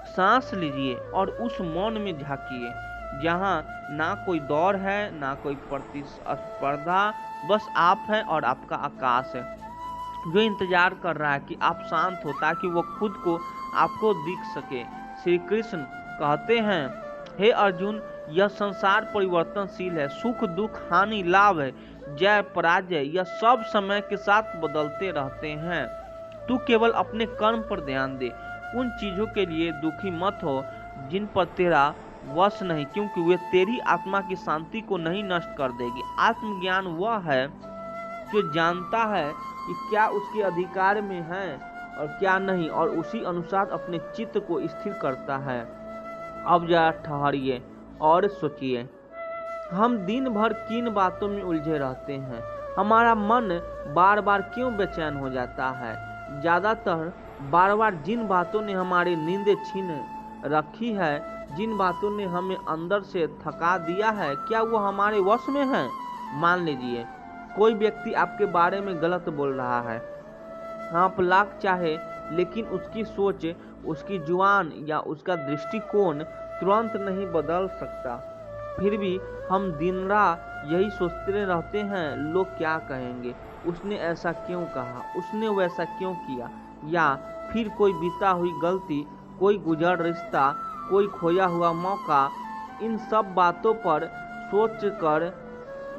सांस लीजिए और उस मौन में झांकिए जहां ना कोई दौड़ है, ना कोई प्रतिस्पर्धा, बस आप हैं और आपका आकाश है जो इंतजार कर रहा है कि आप शांत हो ताकि वो खुद को आपको दिख सके। श्री कृष्ण कहते हैं, हे अर्जुन, यह संसार परिवर्तनशील है, सुख दुख, हानि लाभ, जय पराजय, यह सब समय के साथ बदलते रहते हैं। तू केवल अपने कर्म पर ध्यान दे, उन चीजों के लिए दुखी मत हो जिन पर तेरा वश नहीं, क्योंकि वे तेरी आत्मा की शांति को नहीं नष्ट कर देगी। आत्मज्ञान वह है जो जानता है कि क्या उसके अधिकार में है और क्या नहीं, और उसी अनुसार अपने चित्त को स्थिर करता है। अब जरा ठहरिए और सोचिए, हम दिन भर किन बातों में उलझे रहते हैं? हमारा मन बार बार क्यों बेचैन हो जाता है? ज्यादातर बार बार जिन बातों ने हमारी नींदें छीन रखी है, जिन बातों ने हमें अंदर से थका दिया है, क्या वो हमारे वश में है? मान लीजिए कोई व्यक्ति आपके बारे में गलत बोल रहा है, आप लाख चाहे लेकिन उसकी सोच, उसकी जुबान या उसका दृष्टिकोण तुरंत नहीं बदल सकता। फिर भी हम दिन रात यही सोचते रहते हैं, लोग क्या कहेंगे, उसने ऐसा क्यों कहा, उसने वैसा क्यों किया, या फिर कोई बीता हुई गलती, कोई गुजर रिश्ता, कोई खोया हुआ मौका। इन सब बातों पर सोच कर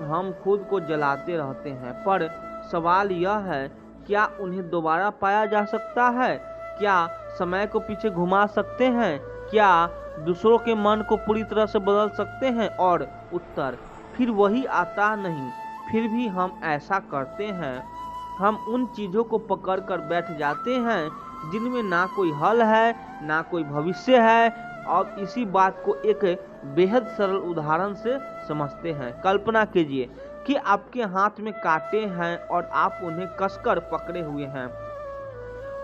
हम खुद को जलाते रहते हैं। पर सवाल यह है, क्या उन्हें दोबारा पाया जा सकता है? क्या समय को पीछे घुमा सकते हैं? क्या दूसरों के मन को पूरी तरह से बदल सकते हैं? और उत्तर फिर वही आता नहीं। फिर भी हम ऐसा करते हैं, हम उन चीज़ों को पकड़ कर बैठ जाते हैं जिनमें ना कोई हल है, ना कोई भविष्य है। और इसी बात को एक बेहद सरल उदाहरण से समझते हैं। कल्पना कीजिए कि आपके हाथ में कांटे हैं और आप उन्हें कसकर पकड़े हुए हैं।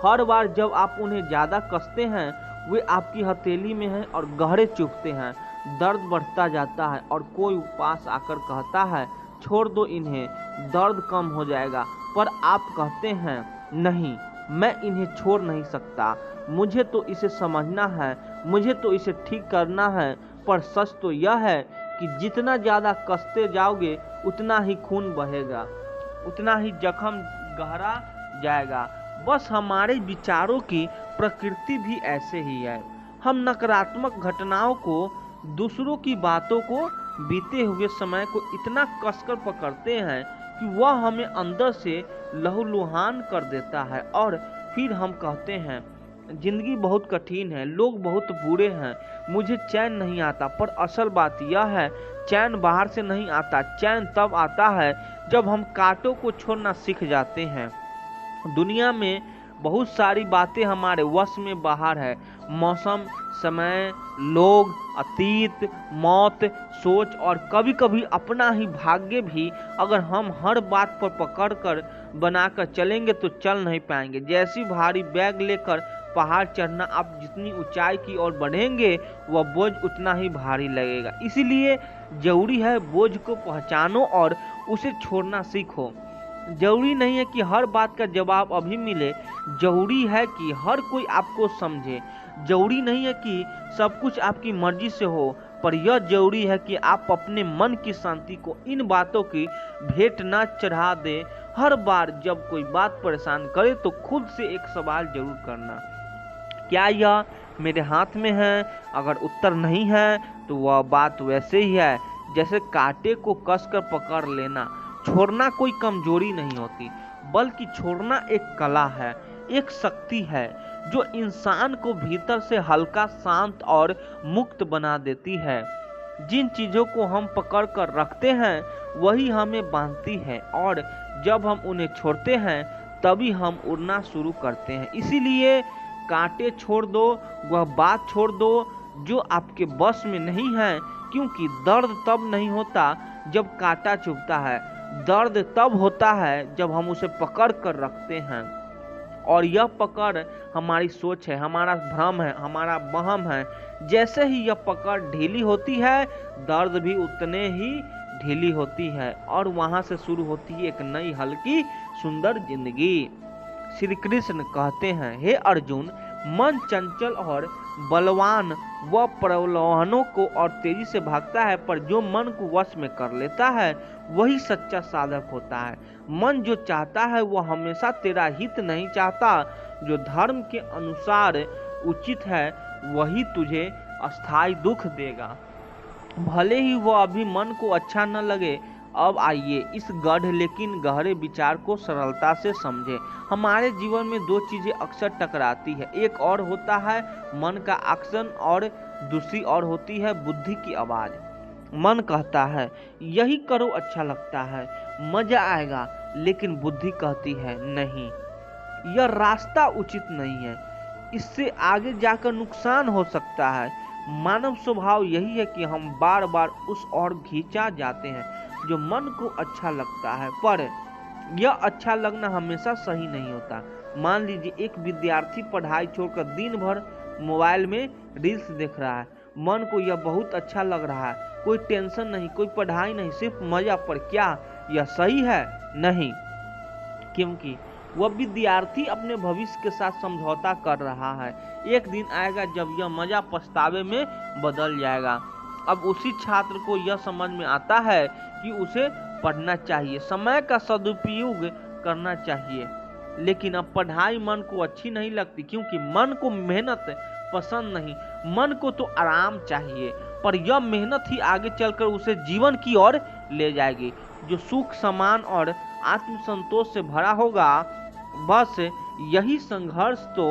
हर बार जब आप उन्हें ज़्यादा कसते हैं, वे आपकी हथेली में हैं और गहरे चुभते हैं। दर्द बढ़ता जाता है और कोई पास आकर कहता है, छोड़ दो इन्हें, दर्द कम हो जाएगा। पर आप कहते हैं नहीं, मैं इन्हें छोड़ नहीं सकता, मुझे तो इसे समझना है, मुझे तो इसे ठीक करना है। पर सच तो यह है कि जितना ज़्यादा कसते जाओगे उतना ही खून बहेगा, उतना ही जख्म गहरा जाएगा। बस हमारे विचारों की प्रकृति भी ऐसे ही है। हम नकारात्मक घटनाओं को, दूसरों की बातों को, बीते हुए समय को इतना कसकर पकड़ते हैं कि वह हमें अंदर से लहूलुहान कर देता है। और फिर हम कहते हैं जिंदगी बहुत कठिन है, लोग बहुत बुरे हैं, मुझे चैन नहीं आता। पर असल बात यह है, चैन बाहर से नहीं आता, चैन तब आता है जब हम कांटों को छोड़ना सीख जाते हैं। दुनिया में बहुत सारी बातें हमारे वश में बाहर है। मौसम, समय, लोग, अतीत, मौत, सोच और कभी कभी अपना ही भाग्य भी। अगर हम हर बात पर पकड़ कर बनाकर चलेंगे तो चल नहीं पाएंगे। जैसी भारी बैग लेकर पहाड़ चढ़ना, आप जितनी ऊंचाई की ओर बढ़ेंगे वह बोझ उतना ही भारी लगेगा। इसीलिए जरूरी है बोझ को पहचानो और उसे छोड़ना सीखो। जरूरी नहीं है कि हर बात का जवाब अभी मिले, जरूरी है कि हर कोई आपको समझे। जरूरी नहीं है कि सब कुछ आपकी मर्जी से हो, पर यह जरूरी है कि आप अपने मन की शांति को इन बातों की भेंट न चढ़ा दें। हर बार जब कोई बात परेशान करे तो खुद से एक सवाल जरूर करना, क्या यह मेरे हाथ में है? अगर उत्तर नहीं है तो वह बात वैसे ही है जैसे कांटे को कसकर पकड़ लेना। छोड़ना कोई कमजोरी नहीं होती, बल्कि छोड़ना एक कला है, एक शक्ति है जो इंसान को भीतर से हल्का, शांत और मुक्त बना देती है। जिन चीजों को हम पकड़ कर रखते हैं वही हमें बांधती है, और जब हम उन्हें छोड़ते हैं तभी हम उड़ना शुरू करते हैं। इसीलिए कांटे छोड़ दो, वह बात छोड़ दो जो आपके बस में नहीं है, क्योंकि दर्द तब नहीं होता जब कांटा चुभता है, दर्द तब होता है जब हम उसे पकड़ कर रखते हैं। और यह पकड़ हमारी सोच है, हमारा भ्रम है, हमारा वहम है। जैसे ही यह पकड़ ढीली होती है, दर्द भी उतने ही ढीली होती है, और वहां से शुरू होती है एक नई हल्की सुंदर जिंदगी। श्री कृष्ण कहते हैं, हे अर्जुन, मन चंचल और बलवान व प्रलोभनों को और तेजी से भागता है, पर जो मन को वश में कर लेता है वही सच्चा साधक होता है। मन जो चाहता है वह हमेशा तेरा हित नहीं चाहता। जो धर्म के अनुसार उचित है वही तुझे अस्थायी दुख देगा, भले ही वह अभी मन को अच्छा न लगे। अब आइए इस गढ़ लेकिन गहरे विचार को सरलता से समझें। हमारे जीवन में दो चीजें अक्सर टकराती है, एक और होता है मन का एक्शन और दूसरी और होती है बुद्धि की आवाज। मन कहता है यही करो, अच्छा लगता है, मजा आएगा, लेकिन बुद्धि कहती है नहीं, यह रास्ता उचित नहीं है, इससे आगे जाकर नुकसान हो सकता है। मानव स्वभाव यही है कि हम बार बार उस ओर खींचा जाते हैं जो मन को अच्छा लगता है, पर यह अच्छा लगना हमेशा सही नहीं होता। मान लीजिए एक विद्यार्थी पढ़ाई छोड़कर दिन भर मोबाइल में रील्स देख रहा है, मन को यह बहुत अच्छा लग रहा है, कोई टेंशन नहीं, कोई पढ़ाई नहीं, सिर्फ मजा। पर क्या यह सही है? नहीं, क्योंकि वह विद्यार्थी अपने भविष्य के साथ समझौता कर रहा है। एक दिन आएगा जब यह मजा पछतावे में बदल जाएगा। अब उसी छात्र को यह समझ में आता है कि उसे पढ़ना चाहिए, समय का सदुपयोग करना चाहिए, लेकिन अब पढ़ाई मन को अच्छी नहीं लगती, क्योंकि मन को मेहनत पसंद नहीं, मन को तो आराम चाहिए। पर यह मेहनत ही आगे चलकर उसे जीवन की ओर ले जाएगी, जो सुख, सम्मान और आत्मसंतोष से भरा होगा। बस यही संघर्ष तो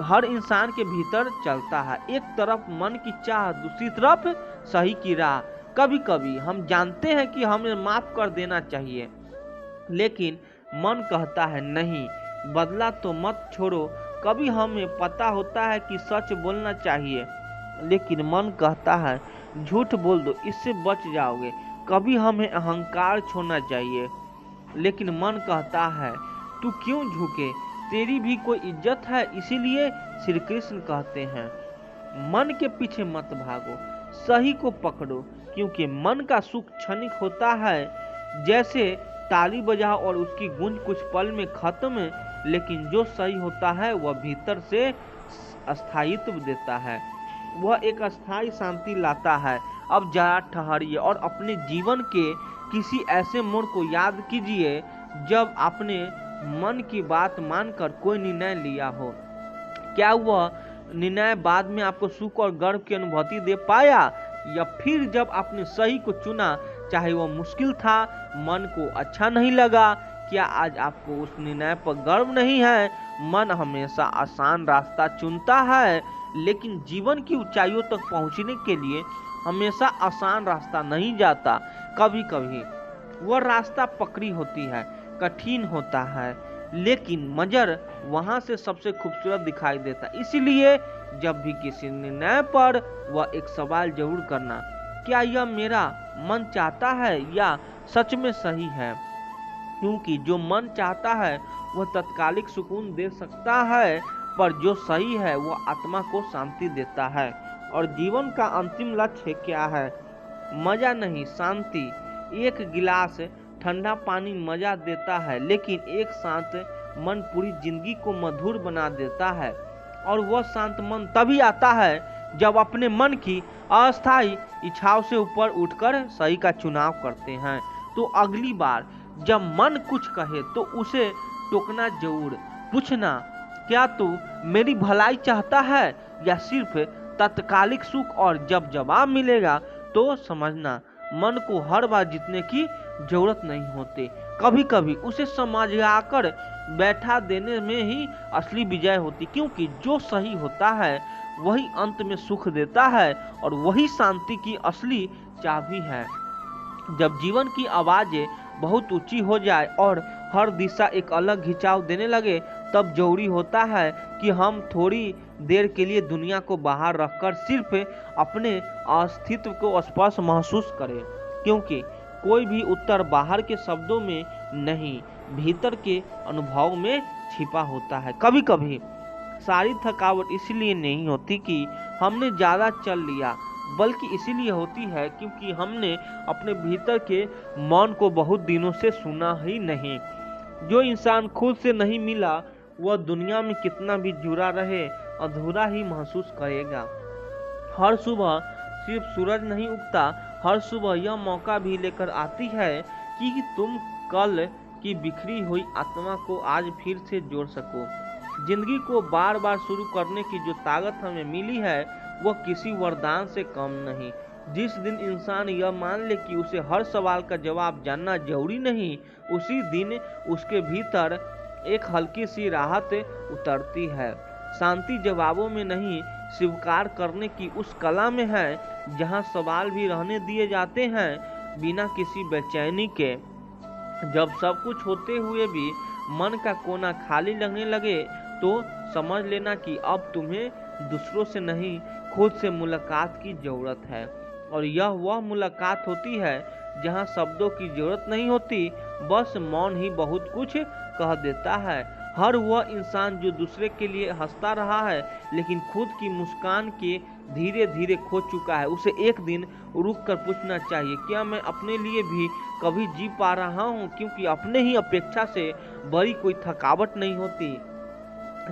हर इंसान के भीतर चलता है, एक तरफ मन की चाह, दूसरी तरफ सही की राह। कभी कभी हम जानते हैं कि हमें माफ कर देना चाहिए, लेकिन मन कहता है नहीं, बदला तो मत छोड़ो। कभी हमें पता होता है कि सच बोलना चाहिए, लेकिन मन कहता है झूठ बोल दो, इससे बच जाओगे। कभी हमें अहंकार छोड़ना चाहिए, लेकिन मन कहता है तू क्यों झुके, तेरी भी कोई इज्जत है। इसीलिए श्री कृष्ण कहते हैं मन के पीछे मत भागो, सही को पकड़ो, क्योंकि मन का सुख क्षणिक होता है, जैसे ताली बजाओ और उसकी गूंज कुछ पल में खत्म, लेकिन जो सही होता है वह भीतर से स्थायित्व देता है, वह एक अस्थायी शांति लाता है। अब जरा ठहरिए और अपने जीवन के किसी ऐसे मोड़ को याद कीजिए जब आपने मन की बात मानकर कोई निर्णय लिया हो। क्या वह निर्णय बाद में आपको सुख और गर्व की अनुभूति दे पाया, या फिर जब आपने सही को चुना चाहे वह मुश्किल था, मन को अच्छा नहीं लगा? क्या आज आपको उस निर्णय पर गर्व नहीं है? मन हमेशा आसान रास्ता चुनता है, लेकिन जीवन की ऊंचाइयों तक पहुंचने के लिए हमेशा आसान रास्ता नहीं जाता। कभी कभी वह रास्ता पकड़ी होती है, कठिन होता है, लेकिन मंजर वहां से सबसे खूबसूरत दिखाई देता। इसलिए जब भी किसी निर्णय पर वह एक सवाल जरूर करना, क्या यह मेरा मन चाहता है या सच में सही है? क्योंकि जो मन चाहता है वह तत्कालिक सुकून दे सकता है, पर जो सही है वह आत्मा को शांति देता है। और जीवन का अंतिम लक्ष्य क्या है? मजा नहीं, शांति। एक गिलास ठंडा पानी मजा देता है, लेकिन एक शांत मन पूरी जिंदगी को मधुर बना देता है। और वह शांत मन तभी आता है जब अपने मन की अस्थायी इच्छाओं से ऊपर उठकर सही का चुनाव करते हैं। तो अगली बार जब मन कुछ कहे तो उसे टोकना जरूर, पूछना, क्या तू मेरी भलाई चाहता है या सिर्फ तत्कालिक सुख? और जब जवाब मिलेगा तो समझना, मन को हर बार जीतने की जरूरत नहीं होती। कभी कभी उसे समझाकर बैठा देने में ही असली विजय होती, क्योंकि जो सही होता है वही अंत में सुख देता है और वही शांति की असली चाबी है। जब जीवन की आवाजें बहुत ऊंची हो जाए और हर दिशा एक अलग खिंचाव देने लगे, तब जरूरी होता है कि हम थोड़ी देर के लिए दुनिया को बाहर रखकर सिर्फ अपने अस्तित्व को स्पर्श महसूस करें, क्योंकि कोई भी उत्तर बाहर के शब्दों में नहीं, भीतर के अनुभव में छिपा होता है। कभी कभी सारी थकावट इसलिए नहीं होती कि हमने ज्यादा चल लिया, बल्कि इसीलिए होती है क्योंकि हमने अपने भीतर के मौन को बहुत दिनों से सुना ही नहीं। जो इंसान खुद से नहीं मिला वह दुनिया में कितना भी जुड़ा रहे अधूरा ही महसूस करेगा। हर सुबह सिर्फ सूरज नहीं उगता, हर सुबह यह मौका भी लेकर आती है कि तुम कल की बिखरी हुई आत्मा को आज फिर से जोड़ सको। जिंदगी को बार बार शुरू करने की जो ताकत हमें मिली है वह किसी वरदान से कम नहीं। जिस दिन इंसान यह मान ले कि उसे हर सवाल का जवाब जानना जरूरी नहीं, उसी दिन उसके भीतर एक हल्की सी राहत उतरती है। शांति जवाबों में नहीं, स्वीकार करने की उस कला में है जहां सवाल भी रहने दिए जाते हैं बिना किसी बेचैनी के। जब सब कुछ होते हुए भी मन का कोना खाली लगने लगे तो समझ लेना कि अब तुम्हें दूसरों से नहीं खुद से मुलाकात की जरूरत है। और यह वह मुलाकात होती है जहां शब्दों की जरूरत नहीं होती, बस मौन ही बहुत कुछ कह देता है। हर वह इंसान जो दूसरे के लिए हंसता रहा है लेकिन खुद की मुस्कान के धीरे धीरे खो चुका है, उसे एक दिन रुक कर पूछना चाहिए, क्या मैं अपने लिए भी कभी जी पा रहा हूँ? क्योंकि अपने ही अपेक्षा से बड़ी कोई थकावट नहीं होती।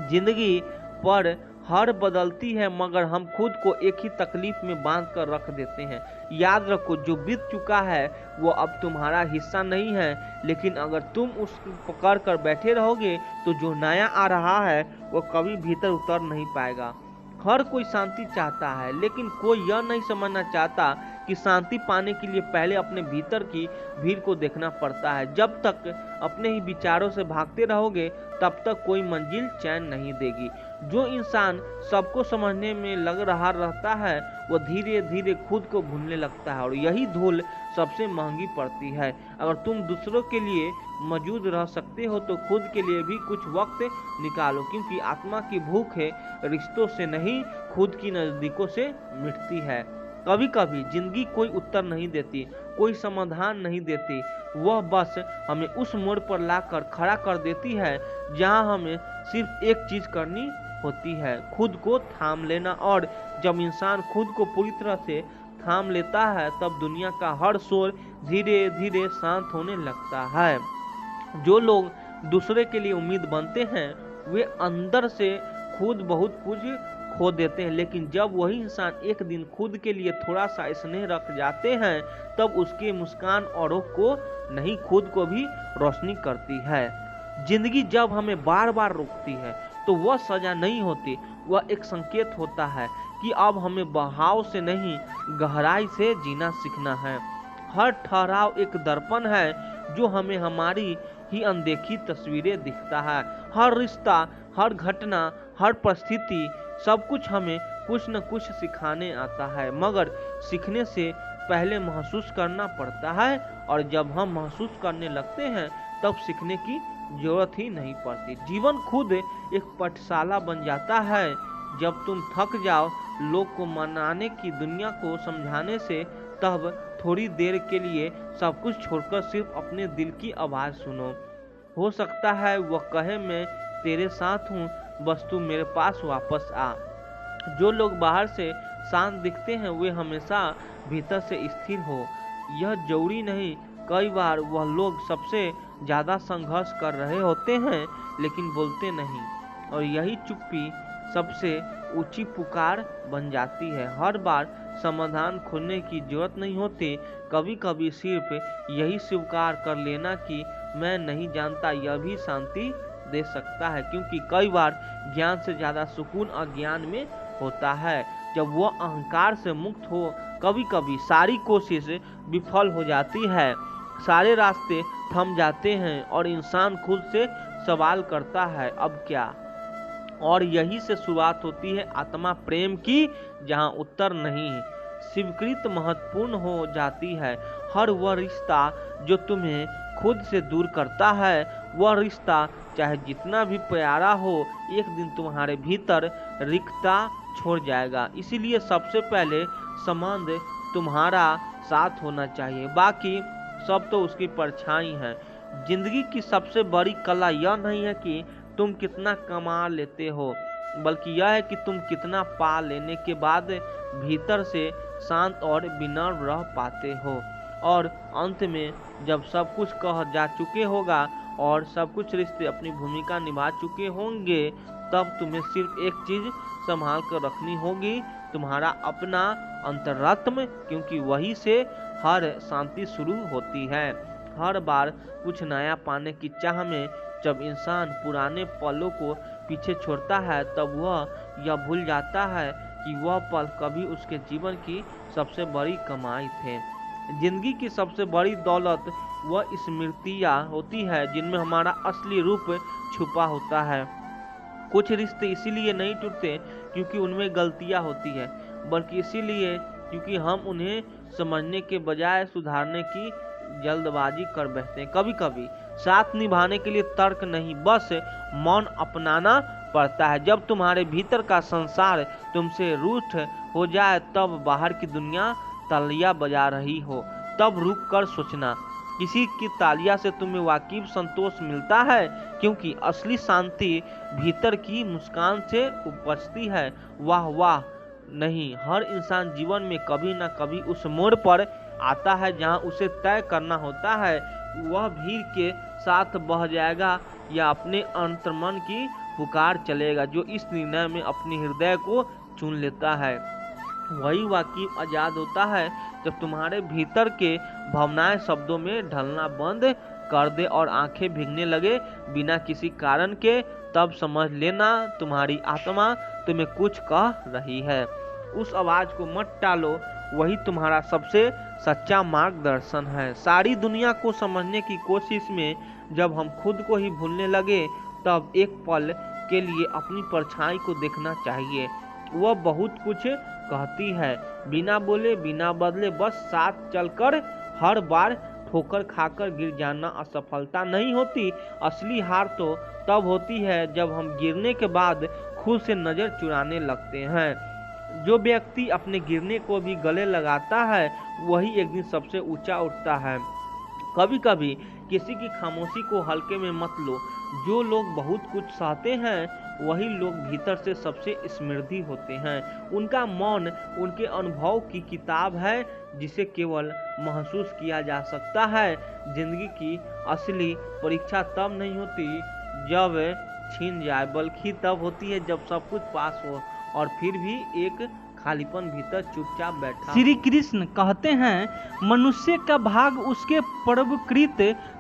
जिंदगी पर हर बदलती है, मगर हम खुद को एक ही तकलीफ में बांध कर रख देते हैं। याद रखो, जो बीत चुका है वो अब तुम्हारा हिस्सा नहीं है, लेकिन अगर तुम उसको पकड़ कर बैठे रहोगे तो जो नया आ रहा है वो कभी भीतर उतर नहीं पाएगा। हर कोई शांति चाहता है, लेकिन कोई यह नहीं समझना चाहता कि शांति पाने के लिए पहले अपने भीतर की भीड़ को देखना पड़ता है। जब तक अपने ही विचारों से भागते रहोगे तब तक कोई मंजिल चैन नहीं देगी। जो इंसान सबको समझने में लग रहा रहता है वो धीरे धीरे खुद को भूलने लगता है, और यही धूल सबसे महंगी पड़ती है। अगर तुम दूसरों के लिए मौजूद रह सकते हो तो खुद के लिए भी कुछ वक्त निकालो, क्योंकि आत्मा की भूख है रिश्तों से नहीं खुद की नजदीकों से मिटती है। कभी कभी जिंदगी कोई उत्तर नहीं देती, कोई समाधान नहीं देती, वह बस हमें उस मोड़ पर लाकर खड़ा कर देती है जहां हमें सिर्फ एक चीज करनी होती है, खुद को थाम लेना। और जब इंसान खुद को पूरी तरह से थाम लेता है तब दुनिया का हर शोर धीरे धीरे शांत होने लगता है। जो लोग दूसरे के लिए उम्मीद बनते हैं वे अंदर से खुद बहुत कुछ खो देते हैं, लेकिन जब वही इंसान एक दिन खुद के लिए थोड़ा सा स्नेह रख जाते हैं तब उसकी मुस्कान औरों को नहीं खुद को भी रोशनी करती है। जिंदगी जब हमें बार बार रोकती है तो वह सजा नहीं होती, वह एक संकेत होता है कि अब हमें बहाव से नहीं गहराई से जीना सीखना है। हर ठहराव एक दर्पण है जो हमें हमारी ही अनदेखी तस्वीरें दिखता है। हर रिश्ता, हर घटना, हर परिस्थिति सब कुछ हमें कुछ न कुछ सिखाने आता है, मगर सीखने से पहले महसूस करना पड़ता है, और जब हम महसूस करने लगते हैं तब सीखने की जरूरत ही नहीं पड़ती। जीवन खुद एक पाठशाला बन जाता है। जब तुम थक जाओ लोग को मनाने की, दुनिया को समझाने से, तब थोड़ी देर के लिए सब कुछ छोड़कर सिर्फ अपने दिल की आवाज़ सुनो। हो सकता है वह कहे मैं तेरे साथ हूँ, बस तू मेरे पास वापस आ। जो लोग बाहर से शांत दिखते हैं वे हमेशा भीतर से स्थिर हो, यह जरूरी नहीं। कई बार वह लोग सबसे ज़्यादा संघर्ष कर रहे होते हैं लेकिन बोलते नहीं, और यही चुप्पी सबसे ऊंची पुकार बन जाती है। हर बार समाधान खोजने की जरूरत नहीं होती, कभी कभी सिर्फ यही स्वीकार कर लेना कि मैं नहीं जानता, यह भी शांति दे सकता है, क्योंकि कई बार ज्ञान से ज़्यादा सुकून अज्ञान में होता है। जब वह अहंकार से मुक्त हो, कभी कभी सारी कोशिश विफल हो जाती है, सारे रास्ते थम जाते हैं और इंसान खुद से सवाल करता है अब क्या। और यही से शुरुआत होती है आत्मा प्रेम की, जहां उत्तर नहीं स्वीकृत महत्वपूर्ण हो जाती है। हर वह रिश्ता जो तुम्हें खुद से दूर करता है, वह रिश्ता चाहे जितना भी प्यारा हो, एक दिन तुम्हारे भीतर रिक्तता छोड़ जाएगा। इसीलिए सबसे पहले संबंध तुम्हारा साथ होना चाहिए, बाकी सब तो उसकी परछाई है। जिंदगी की सबसे बड़ी कला यह नहीं है कि तुम कितना कमा लेते हो, बल्कि यह है कि तुम कितना पा लेने के बाद भीतर से शांत और विनम्र रह पाते हो। और अंत में जब सब कुछ कह जा चुके होगा और सब कुछ रिश्ते अपनी भूमिका निभा चुके होंगे, तब तुम्हें सिर्फ एक चीज संभाल कर रखनी होगी, तुम्हारा अपना अंतरात्म, क्योंकि वही से हर शांति शुरू होती है। हर बार कुछ नया पाने की चाह में जब इंसान पुराने पलों को पीछे छोड़ता है, तब वह यह भूल जाता है कि वह पल कभी उसके जीवन की सबसे बड़ी कमाई थे। जिंदगी की सबसे बड़ी दौलत वह स्मृतियाँ होती है जिनमें हमारा असली रूप छुपा होता है। कुछ रिश्ते इसीलिए नहीं टूटते क्योंकि उनमें गलतियाँ होती है, बल्कि इसीलिए क्योंकि हम उन्हें समझने के बजाय सुधारने की जल्दबाजी कर बैठते हैं। कभी कभी साथ निभाने के लिए तर्क नहीं, बस मौन अपनाना पड़ता है। जब तुम्हारे भीतर का संसार तुमसे रूठ हो जाए, तब बाहर की दुनिया तालियां बजा रही हो, तब रुक कर सोचना, किसी की तालियां से तुम्हें वाकई संतोष मिलता है? क्योंकि असली शांति भीतर की मुस्कान से उपजती है। वाह वाह नहीं, हर इंसान जीवन में कभी न कभी उस मोड़ पर आता है जहां उसे तय करना होता है वह भीड़ के साथ बह जाएगा या अपने अंतर्मन की पुकार चलेगा। जो इस निर्णय में अपने हृदय को चुन लेता है वही वाकई आजाद होता है। जब तुम्हारे भीतर के भावनाएं शब्दों में ढलना बंद कर दे और आंखें भीगने लगे बिना किसी कारण के, तब समझ लेना तुम्हारी आत्मा तुम्हें कुछ कह रही है। उस आवाज को मत टालो, वही तुम्हारा सबसे सच्चा मार्गदर्शन है। सारी दुनिया को समझने की कोशिश में जब हम खुद को ही भूलने लगे, तब एक पल के लिए अपनी परछाई को देखना चाहिए। वह बहुत कुछ कहती है, बिना बोले बिना बदले, बस साथ चलकर। हर बार ठोकर खाकर गिर जाना असफलता नहीं होती, असली हार तो तब होती है जब हम गिरने के बाद खुद से नजर चुराने लगते हैं। जो व्यक्ति अपने गिरने को भी गले लगाता है वही एक दिन सबसे ऊंचा उठता है। कभी कभी किसी की खामोशी को हल्के में मत लो। जो लोग बहुत कुछ सहते हैं वही लोग भीतर से सबसे समृद्धि होते हैं। उनका मौन उनके अनुभव की किताब है जिसे केवल महसूस किया जा सकता है। जिंदगी की असली परीक्षा तब नहीं होती जब छीन जाए, बल्कि तब होती है जब सब कुछ पास हो और फिर भी एक खालीपन भीतर चुपचाप बैठा। श्री कृष्ण कहते हैं मनुष्य का भाग उसके पूर्वकृत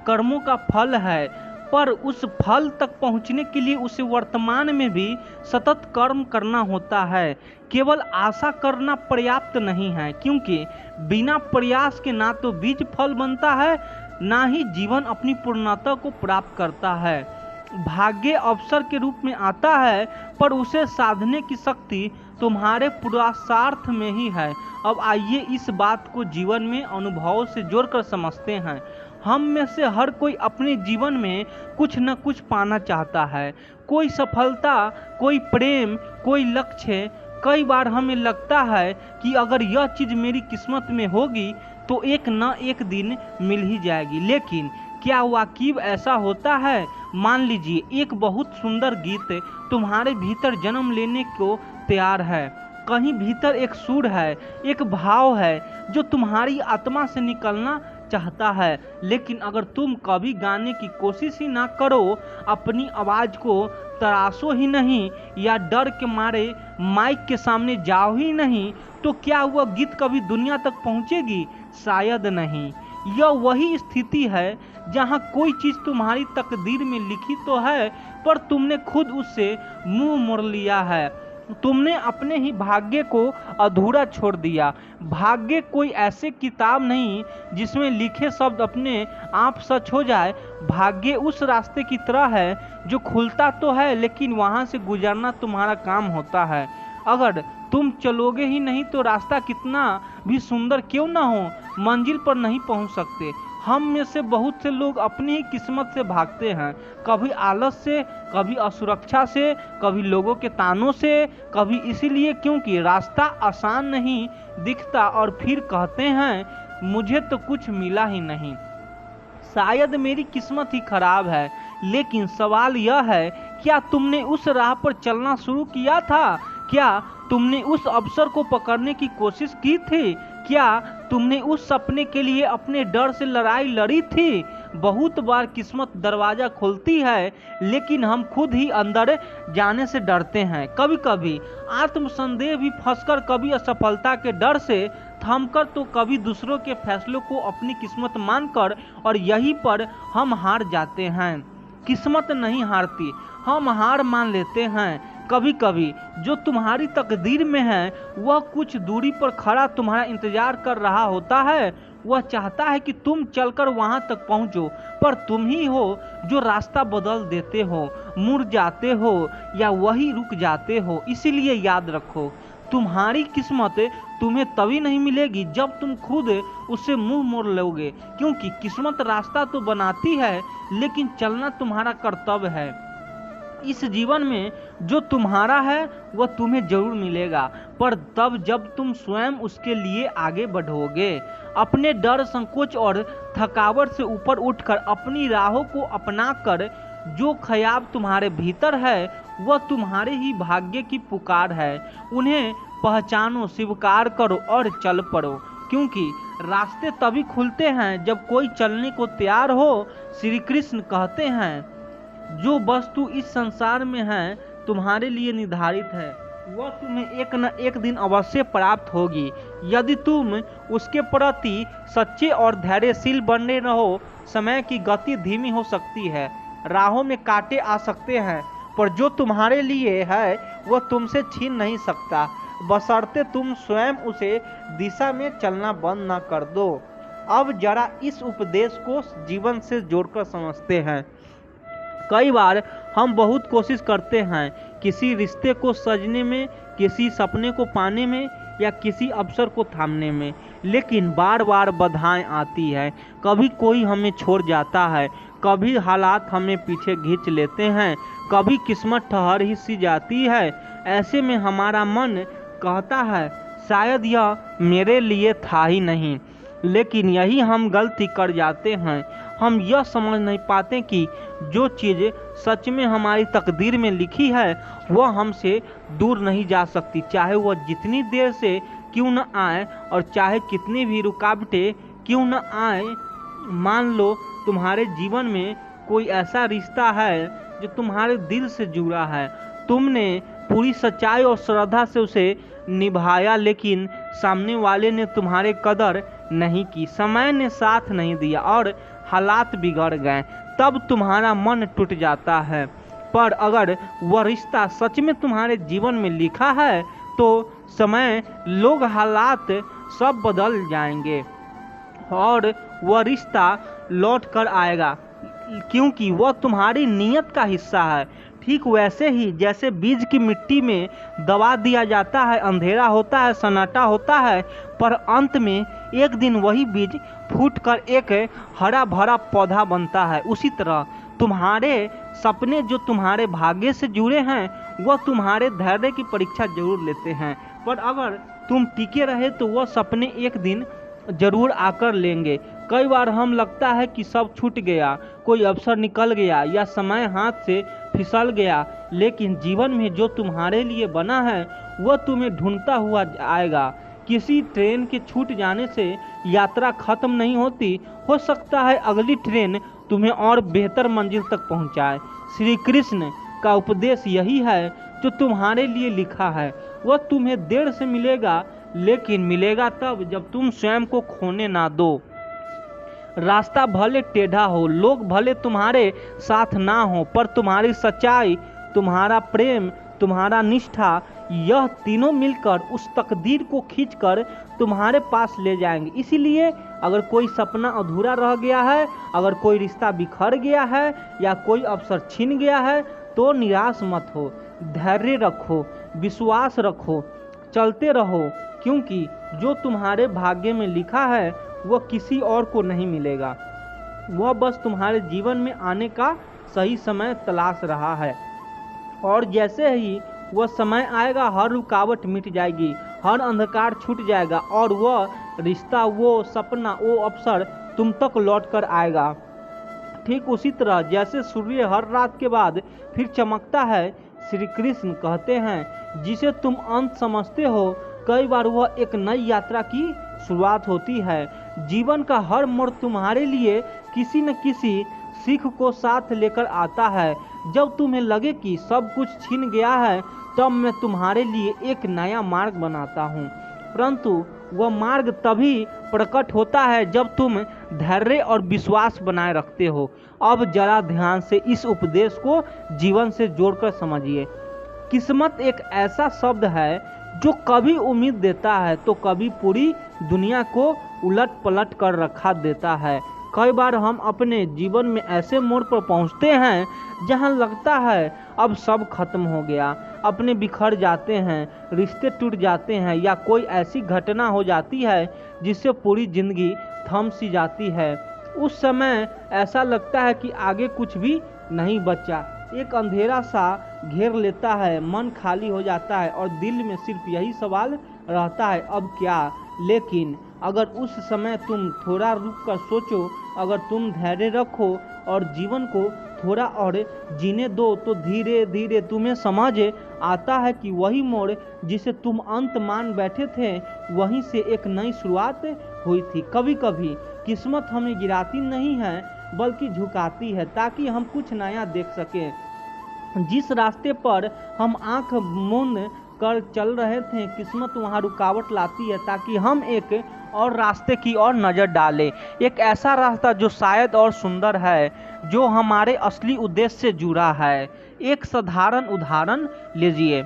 कर्मों का फल है, पर उस फल तक पहुंचने के लिए उसे वर्तमान में भी सतत कर्म करना होता है। केवल आशा करना पर्याप्त नहीं है, क्योंकि बिना प्रयास के ना तो बीज फल बनता है, ना ही जीवन अपनी पूर्णता को प्राप्त करता है। भाग्य अवसर के रूप में आता है, पर उसे साधने की शक्ति तुम्हारे पुरुषार्थ में ही है। अब आइए इस बात को जीवन में अनुभव से जोड़कर समझते हैं। हम में से हर कोई अपने जीवन में कुछ न कुछ पाना चाहता है, कोई सफलता, कोई प्रेम, कोई लक्ष्य। कई बार हमें लगता है कि अगर यह चीज़ मेरी किस्मत में होगी तो एक न एक दिन मिल ही जाएगी, लेकिन क्या वाकई ऐसा होता है? मान लीजिए एक बहुत सुंदर गीत तुम्हारे भीतर जन्म लेने को तैयार है। कहीं भीतर एक सुर है, एक भाव है जो तुम्हारी आत्मा से निकलना चाहता है, लेकिन अगर तुम कभी गाने की कोशिश ही ना करो, अपनी आवाज़ को तराशो ही नहीं या डर के मारे माइक के सामने जाओ ही नहीं, तो क्या वह गीत कभी दुनिया तक पहुंचेगी? शायद नहीं। यह वही स्थिति है जहां कोई चीज़ तुम्हारी तकदीर में लिखी तो है, पर तुमने खुद उससे मुंह मोड़ लिया है। तुमने अपने ही भाग्य को अधूरा छोड़ दिया। भाग्य कोई ऐसी किताब नहीं जिसमें लिखे शब्द अपने आप सच हो जाए। भाग्य उस रास्ते की तरह है जो खुलता तो है, लेकिन वहां से गुजरना तुम्हारा काम होता है। अगर तुम चलोगे ही नहीं तो रास्ता कितना भी सुंदर क्यों ना हो, मंजिल पर नहीं पहुंच सकते। हम में से बहुत से लोग अपनी ही किस्मत से भागते हैं, कभी आलस से, कभी असुरक्षा से, कभी लोगों के तानों से, कभी इसीलिए क्योंकि रास्ता आसान नहीं दिखता, और फिर कहते हैं मुझे तो कुछ मिला ही नहीं, शायद मेरी किस्मत ही खराब है। लेकिन सवाल यह है, क्या तुमने उस राह पर चलना शुरू किया था? क्या तुमने उस अवसर को पकड़ने की कोशिश की थी? क्या तुमने उस सपने के लिए अपने डर से लड़ाई लड़ी थी? बहुत बार किस्मत दरवाजा खोलती है, लेकिन हम खुद ही अंदर जाने से डरते हैं। कभी कभी आत्मसंदेह भी फंसकर, कभी असफलता के डर से थमकर, तो कभी दूसरों के फैसलों को अपनी किस्मत मानकर, और यहीं पर हम हार जाते हैं। किस्मत नहीं हारती, हम हार मान लेते हैं। कभी कभी जो तुम्हारी तकदीर में है वह कुछ दूरी पर खड़ा तुम्हारा इंतजार कर रहा होता है। वह चाहता है कि तुम चलकर वहां तक पहुंचो, पर तुम ही हो जो रास्ता बदल देते हो, मुड़ जाते हो या वही रुक जाते हो। इसीलिए याद रखो, तुम्हारी किस्मत तुम्हें तभी नहीं मिलेगी जब तुम खुद उससे मुंह मोड़ लोगे, क्योंकि किस्मत रास्ता तो बनाती है, लेकिन चलना तुम्हारा कर्तव्य है। इस जीवन में जो तुम्हारा है वह तुम्हें जरूर मिलेगा, पर तब जब तुम स्वयं उसके लिए आगे बढ़ोगे। अपने डर, संकोच और थकावट से ऊपर उठकर अपनी राहों को अपनाकर जो ख्याल तुम्हारे भीतर है वह तुम्हारे ही भाग्य की पुकार है। उन्हें पहचानो, स्वीकार करो और चल पड़ो, क्योंकि रास्ते तभी खुलते हैं जब कोई चलने को तैयार हो। श्री कृष्ण कहते हैं जो वस्तु इस संसार में है तुम्हारे लिए निर्धारित है, वह तुम्हें एक न एक दिन अवश्य प्राप्त होगी, यदि तुम उसके प्रति सच्चे और धैर्यशील बने रहो। समय की गति धीमी हो सकती है, राहों में कांटे आ सकते हैं, पर जो तुम्हारे लिए है वह तुमसे छीन नहीं सकता, बशर्ते तुम स्वयं उसे दिशा में चलना बंद न कर दो। अब जरा इस उपदेश को जीवन से जोड़कर समझते हैं। कई बार हम बहुत कोशिश करते हैं किसी रिश्ते को सजने में, किसी सपने को पाने में या किसी अवसर को थामने में, लेकिन बार बार बाधाएं आती है। कभी कोई हमें छोड़ जाता है, कभी हालात हमें पीछे खींच लेते हैं, कभी किस्मत ठहर ही सी जाती है। ऐसे में हमारा मन कहता है शायद यह मेरे लिए था ही नहीं, लेकिन यही हम गलती कर जाते हैं। हम यह समझ नहीं पाते कि जो चीज़ सच में हमारी तकदीर में लिखी है वह हमसे दूर नहीं जा सकती, चाहे वह जितनी देर से क्यों न आए और चाहे कितनी भी रुकावटें क्यों न आए। मान लो तुम्हारे जीवन में कोई ऐसा रिश्ता है जो तुम्हारे दिल से जुड़ा है, तुमने पूरी सच्चाई और श्रद्धा से उसे निभाया, लेकिन सामने वाले ने तुम्हारे कदर नहीं की, समय ने साथ नहीं दिया और हालात बिगड़ गए, तब तुम्हारा मन टूट जाता है। पर अगर वह रिश्ता सच में तुम्हारे जीवन में लिखा है तो समय, लोग, हालात सब बदल जाएंगे और वह रिश्ता लौट कर आएगा, क्योंकि वह तुम्हारी नीयत का हिस्सा है। ठीक वैसे ही जैसे बीज की मिट्टी में दबा दिया जाता है, अंधेरा होता है, सन्नाटा होता है, पर अंत में एक दिन वही बीज फूटकर एक हरा भरा पौधा बनता है। उसी तरह तुम्हारे सपने जो तुम्हारे भाग्य से जुड़े हैं वह तुम्हारे धैर्य की परीक्षा जरूर लेते हैं, पर अगर तुम टिके रहे तो वह सपने एक दिन जरूर आकर लेंगे। कई बार हम लगता है कि सब छूट गया, कोई अवसर निकल गया या समय हाथ से फिसल गया, लेकिन जीवन में जो तुम्हारे लिए बना है वह तुम्हें ढूंढता हुआ आएगा। किसी ट्रेन के छूट जाने से यात्रा खत्म नहीं होती, हो सकता है अगली ट्रेन तुम्हें और बेहतर मंजिल तक पहुंचाए। श्री कृष्ण का उपदेश यही है, जो तुम्हारे लिए लिखा है वह तुम्हें देर से मिलेगा, लेकिन मिलेगा तब जब तुम स्वयं को खोने ना दो। रास्ता भले टेढ़ा हो, लोग भले तुम्हारे साथ ना हो, पर तुम्हारी सच्चाई, तुम्हारा प्रेम, तुम्हारा निष्ठा, यह तीनों मिलकर उस तकदीर को खींचकर तुम्हारे पास ले जाएंगे। इसीलिए अगर कोई सपना अधूरा रह गया है, अगर कोई रिश्ता बिखर गया है या कोई अवसर छिन गया है तो निराश मत हो, धैर्य रखो, विश्वास रखो, चलते रहो, क्योंकि जो तुम्हारे भाग्य में लिखा है वह किसी और को नहीं मिलेगा, वह बस तुम्हारे जीवन में आने का सही समय तलाश रहा है। और जैसे ही वह समय आएगा हर रुकावट मिट जाएगी, हर अंधकार छूट जाएगा और वह रिश्ता, वो सपना, वो अवसर तुम तक लौट कर आएगा। ठीक उसी तरह जैसे सूर्य हर रात के बाद फिर चमकता है, श्री कृष्ण कहते हैं जिसे तुम अंत समझते हो कई बार वह एक नई यात्रा की शुरुआत होती है। जीवन का हर मोड़ तुम्हारे लिए किसी न किसी सीख को साथ लेकर आता है। जब तुम्हें लगे कि सब कुछ छिन गया है तब मैं तुम्हारे लिए एक नया मार्ग बनाता हूँ, परंतु वह मार्ग तभी प्रकट होता है जब तुम धैर्य और विश्वास बनाए रखते हो। अब जरा ध्यान से इस उपदेश को जीवन से जोड़कर समझिए। किस्मत एक ऐसा शब्द है जो कभी उम्मीद देता है तो कभी पूरी दुनिया को उलट पलट कर रखा देता है। कई बार हम अपने जीवन में ऐसे मोड़ पर पहुंचते हैं जहां लगता है अब सब खत्म हो गया, अपने बिखर जाते हैं, रिश्ते टूट जाते हैं या कोई ऐसी घटना हो जाती है जिससे पूरी जिंदगी थम सी जाती है। उस समय ऐसा लगता है कि आगे कुछ भी नहीं बचा, एक अंधेरा सा घेर लेता है, मन खाली हो जाता है और दिल में सिर्फ यही सवाल रहता है, अब क्या। लेकिन अगर उस समय तुम थोड़ा रुक कर सोचो, अगर तुम धैर्य रखो और जीवन को थोड़ा और जीने दो तो धीरे धीरे तुम्हें समझ आता है कि वही मोड़ जिसे तुम अंत मान बैठे थे वहीं से एक नई शुरुआत हुई थी। कभी कभी किस्मत हमें गिराती नहीं है बल्कि झुकाती है ताकि हम कुछ नया देख सकें। जिस रास्ते पर हम आंख मूंद कर चल रहे थे किस्मत वहां रुकावट लाती है ताकि हम एक और रास्ते की ओर नज़र डालें, एक ऐसा रास्ता जो शायद और सुंदर है, जो हमारे असली उद्देश्य से जुड़ा है। एक साधारण उदाहरण लीजिए,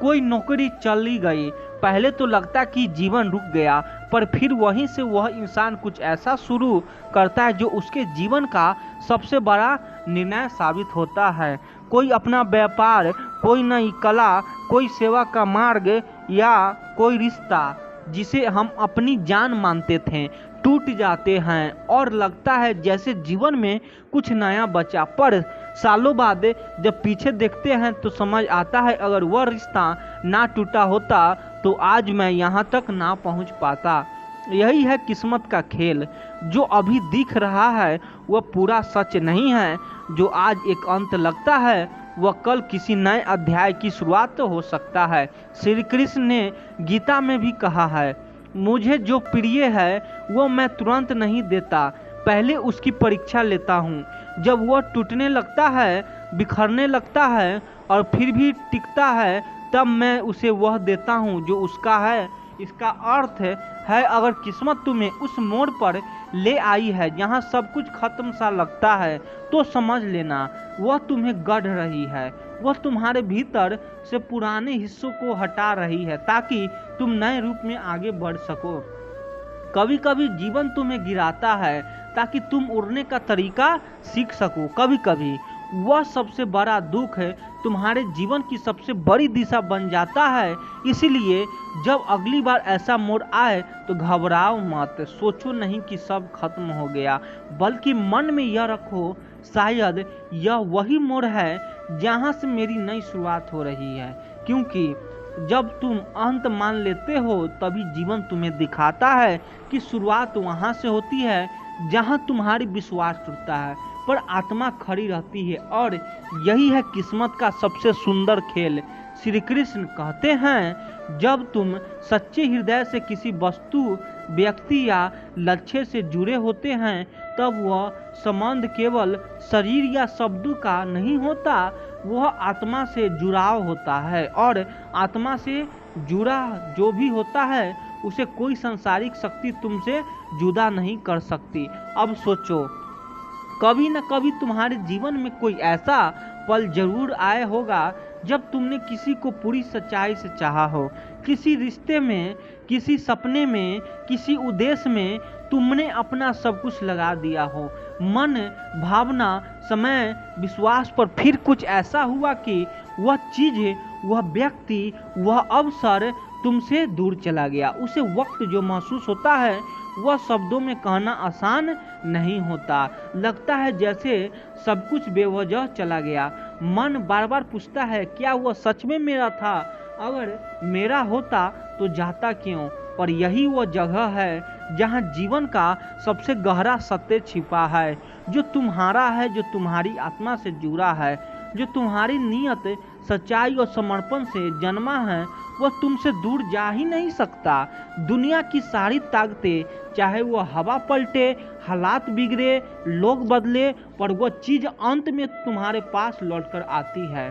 कोई नौकरी चली गई, पहले तो लगता कि जीवन रुक गया, पर फिर वहीं से वह इंसान कुछ ऐसा शुरू करता है जो उसके जीवन का सबसे बड़ा निर्णय साबित होता है। कोई अपना व्यापार, कोई नई कला, कोई सेवा का मार्ग या कोई रिश्ता जिसे हम अपनी जान मानते थे टूट जाते हैं और लगता है जैसे जीवन में कुछ नया बचा। पर सालों बाद जब पीछे देखते हैं तो समझ आता है अगर वह रिश्ता ना टूटा होता तो आज मैं यहाँ तक ना पहुँच पाता। यही है किस्मत का खेल। जो अभी दिख रहा है वह पूरा सच नहीं है। जो आज एक अंत लगता है वह कल किसी नए अध्याय की शुरुआत हो सकता है। श्री कृष्ण ने गीता में भी कहा है, मुझे जो प्रिय है वो मैं तुरंत नहीं देता, पहले उसकी परीक्षा लेता हूँ। जब वह टूटने लगता है, बिखरने लगता है और फिर भी टिकता है, तब मैं उसे वह देता हूँ जो उसका है। इसका अर्थ है अगर किस्मत तुम्हें उस मोड़ पर ले आई है जहाँ सब कुछ खत्म सा लगता है, तो समझ लेना वह तुम्हें गढ़ रही है। वह तुम्हारे भीतर से पुराने हिस्सों को हटा रही है ताकि तुम नए रूप में आगे बढ़ सको। कभी कभी जीवन तुम्हें गिराता है ताकि तुम उड़ने का तरीका सीख सको। कभी कभी वह सबसे बड़ा दुख है तुम्हारे जीवन की सबसे बड़ी दिशा बन जाता है। इसलिए जब अगली बार ऐसा मोड़ आए तो घबराओ मत। सोचो नहीं कि सब खत्म हो गया, बल्कि मन में यह रखो, शायद यह वही मोड़ है जहाँ से मेरी नई शुरुआत हो रही है। क्योंकि जब तुम अंत मान लेते हो तभी जीवन तुम्हें दिखाता है कि शुरुआत वहाँ से होती है जहाँ तुम्हारी विश्वास टूटता है पर आत्मा खड़ी रहती है। और यही है किस्मत का सबसे सुंदर खेल। श्री कृष्ण कहते हैं, जब तुम सच्चे हृदय से किसी वस्तु, व्यक्ति या लक्ष्य से जुड़े होते हैं तब वह संबंध केवल शरीर या शब्दों का नहीं होता, वह आत्मा से जुड़ाव होता है। और आत्मा से जुड़ा जो भी होता है उसे कोई सांसारिक शक्ति तुमसे जुदा नहीं कर सकती। अब सोचो, कभी न कभी तुम्हारे जीवन में कोई ऐसा पल जरूर आया होगा जब तुमने किसी को पूरी सच्चाई से चाहा हो। किसी रिश्ते में, किसी सपने में, किसी उद्देश्य में तुमने अपना सब कुछ लगा दिया हो। मन, भावना, समय, विश्वास पर फिर कुछ ऐसा हुआ कि वह चीज, वह व्यक्ति, वह अवसर तुमसे दूर चला गया। उसे वक्त जो महसूस होता है वह शब्दों में कहना आसान नहीं होता। लगता है जैसे सब कुछ बेवजह चला गया। मन बार बार पूछता है, क्या वह सच में मेरा था? अगर मेरा होता तो जाता क्यों? पर यही वो जगह है जहाँ जीवन का सबसे गहरा सत्य छिपा है, जो तुम्हारा है, जो तुम्हारी आत्मा से जुड़ा है, जो तुम्हारी नियत, सच्चाई और समर्पण से जन्मा है। वह तुमसे दूर जा ही नहीं सकता। दुनिया की सारी ताकतें, चाहे वह हवा पलटे, हालात बिगड़े, लोग बदले, पर वह चीज अंत में तुम्हारे पास लौटकर आती है।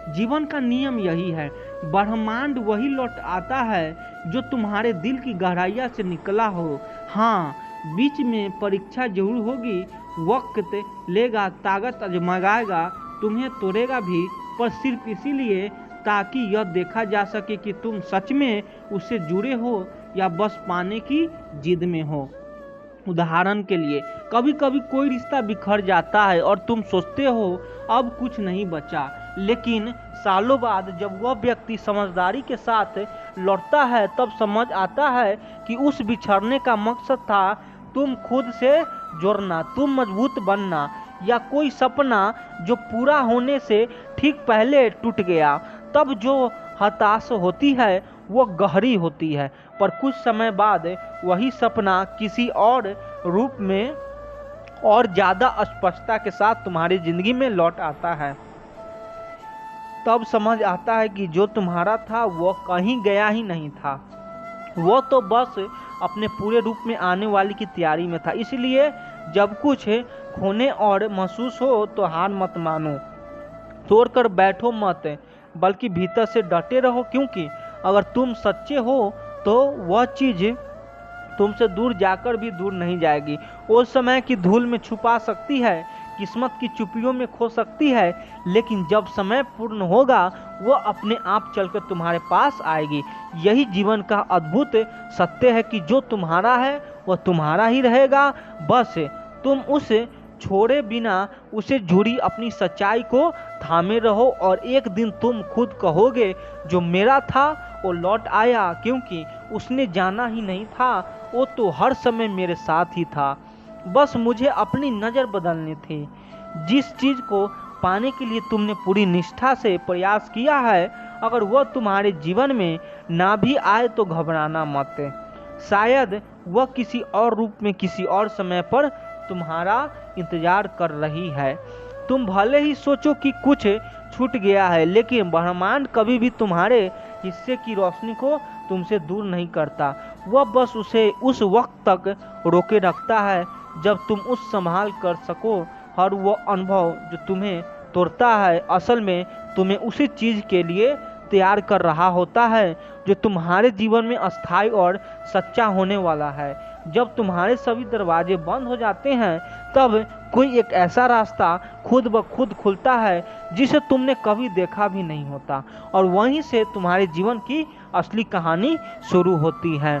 जीवन का नियम यही है। ब्रह्मांड वही लौट आता है जो तुम्हारे दिल की गहराइयाँ से निकला हो। हाँ, बीच में परीक्षा जरूर होगी, वक्त लेगा, ताकत आजमाएगा, तुम्हें तोड़ेगा भी, पर सिर्फ इसीलिए ताकि यह देखा जा सके कि तुम सच में उससे जुड़े हो या बस पाने की जिद में हो। उदाहरण के लिए, कभी कभी कोई रिश्ता बिखर जाता है और तुम सोचते हो अब कुछ नहीं बचा, लेकिन सालों बाद जब वह व्यक्ति समझदारी के साथ लौटता है तब समझ आता है कि उस बिछड़ने का मकसद था तुम खुद से जुड़ना, तुम मजबूत बनना, या कोई सपना जो पूरा होने से ठीक पहले टूट गया। तब जो हताश होती है वो गहरी होती है, पर कुछ समय बाद वही सपना किसी और रूप में और ज़्यादा स्पष्टता के साथ तुम्हारी जिंदगी में लौट आता है। तब समझ आता है कि जो तुम्हारा था वो कहीं गया ही नहीं था, वो तो बस अपने पूरे रूप में आने वाली की तैयारी में था। इसलिए जब कुछ खोने और महसूस हो तो हार मत मानो, तोड़कर बैठो मत, बल्कि भीतर से डटे रहो, क्योंकि अगर तुम सच्चे हो तो वह चीज़ तुमसे दूर जाकर भी दूर नहीं जाएगी। वो समय की धूल में छुपा सकती है, किस्मत की चुप्पियों में खो सकती है, लेकिन जब समय पूर्ण होगा वो अपने आप चलकर तुम्हारे पास आएगी। यही जीवन का अद्भुत सत्य है कि जो तुम्हारा है वह तुम्हारा ही रहेगा। बस तुम उसे छोड़े बिना उसे जुड़ी अपनी सच्चाई को थामे रहो, और एक दिन तुम खुद कहोगे जो मेरा था वो लौट आया, क्योंकि उसने जाना ही नहीं था, वो तो हर समय मेरे साथ ही था। बस मुझे अपनी नज़र बदलनी थी। जिस चीज़ को पाने के लिए तुमने पूरी निष्ठा से प्रयास किया है, अगर वह तुम्हारे जीवन में ना भी आए तो घबराना मत। शायद वह किसी और रूप में किसी और समय पर तुम्हारा इंतजार कर रही है। तुम भले ही सोचो कि कुछ छूट गया है, लेकिन ब्रह्मांड कभी भी तुम्हारे हिस्से की रोशनी को तुमसे दूर नहीं करता। वह बस उसे उस वक्त तक रोके रखता है जब तुम उस संभाल कर सको। और वह अनुभव जो तुम्हें तोड़ता है असल में तुम्हें उसी चीज के लिए तैयार कर रहा होता है जो तुम्हारे जीवन में अस्थायी और सच्चा होने वाला है। जब तुम्हारे सभी दरवाजे बंद हो जाते हैं तब कोई एक ऐसा रास्ता खुद ब खुद खुलता है जिसे तुमने कभी देखा भी नहीं होता, और वहीं से तुम्हारे जीवन की असली कहानी शुरू होती है।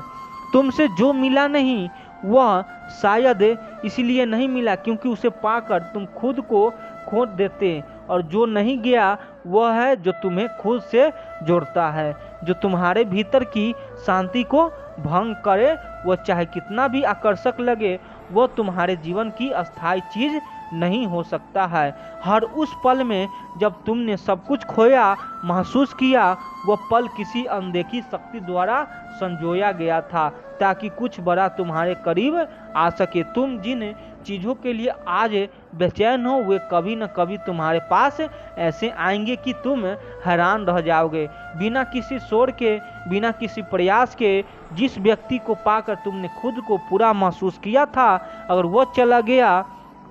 तुमसे जो मिला नहीं वह शायद इसलिए नहीं मिला क्योंकि उसे पाकर तुम खुद को खो देते, और जो नहीं गया वह है जो तुम्हें खुद से जोड़ता है, जो तुम्हारे भीतर की शांति को भंग करे। वह चाहे कितना भी आकर्षक लगे, वह तुम्हारे जीवन की अस्थायी चीज नहीं हो सकता है। हर उस पल में जब तुमने सब कुछ खोया महसूस किया, वह पल किसी अनदेखी शक्ति द्वारा संजोया गया था ताकि कुछ बड़ा तुम्हारे करीब आ सके। तुम जिन चीज़ों के लिए आज बेचैन हो वे कभी न कभी तुम्हारे पास ऐसे आएंगे कि तुम हैरान रह जाओगे। बिना किसी शोर के, बिना किसी प्रयास के, जिस व्यक्ति को पाकर तुमने खुद को पूरा महसूस किया था, अगर वो चला गया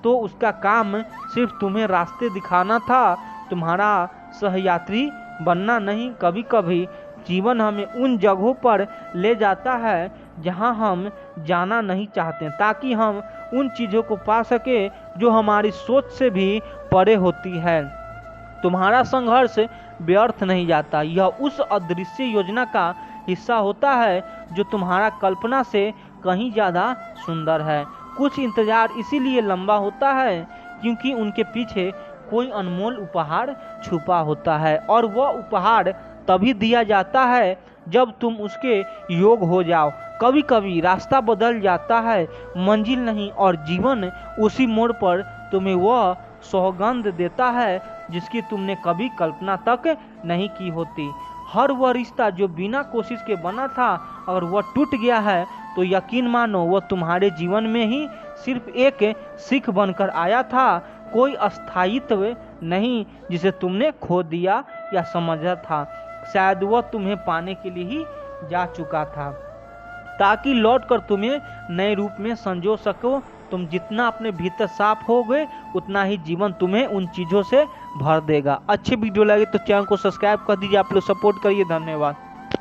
तो उसका काम सिर्फ तुम्हें रास्ते दिखाना था, तुम्हारा सहयात्री बनना नहीं। कभी कभी जीवन हमें उन जगहों पर ले जाता है जहां हम जाना नहीं चाहते, ताकि हम उन चीज़ों को पा सके जो हमारी सोच से भी परे होती है। तुम्हारा संघर्ष व्यर्थ नहीं जाता, यह उस अदृश्य योजना का हिस्सा होता है जो तुम्हारा कल्पना से कहीं ज़्यादा सुंदर है। कुछ इंतजार इसीलिए लंबा होता है क्योंकि उनके पीछे कोई अनमोल उपहार छुपा होता है, और वह उपहार तभी दिया जाता है जब तुम उसके योग हो जाओ। कभी कभी रास्ता बदल जाता है, मंजिल नहीं, और जीवन उसी मोड़ पर तुम्हें वह सौगंध देता है जिसकी तुमने कभी कल्पना तक नहीं की होती। हर वह रिश्ता जो बिना कोशिश के बना था, अगर वह टूट गया है तो यकीन मानो वह तुम्हारे जीवन में ही सिर्फ एक सीख बनकर आया था, कोई अस्थायित्व नहीं जिसे तुमने खो दिया या समझा था। शायद वह तुम्हें पाने के लिए ही जा चुका था ताकि लौटकर तुम्हें नए रूप में संजो सको। तुम जितना अपने भीतर साफ हो गए उतना ही जीवन तुम्हें उन चीज़ों से भर देगा। अच्छे वीडियो लगे तो चैनल को सब्सक्राइब कर दीजिए। आप लोग सपोर्ट करिए। धन्यवाद।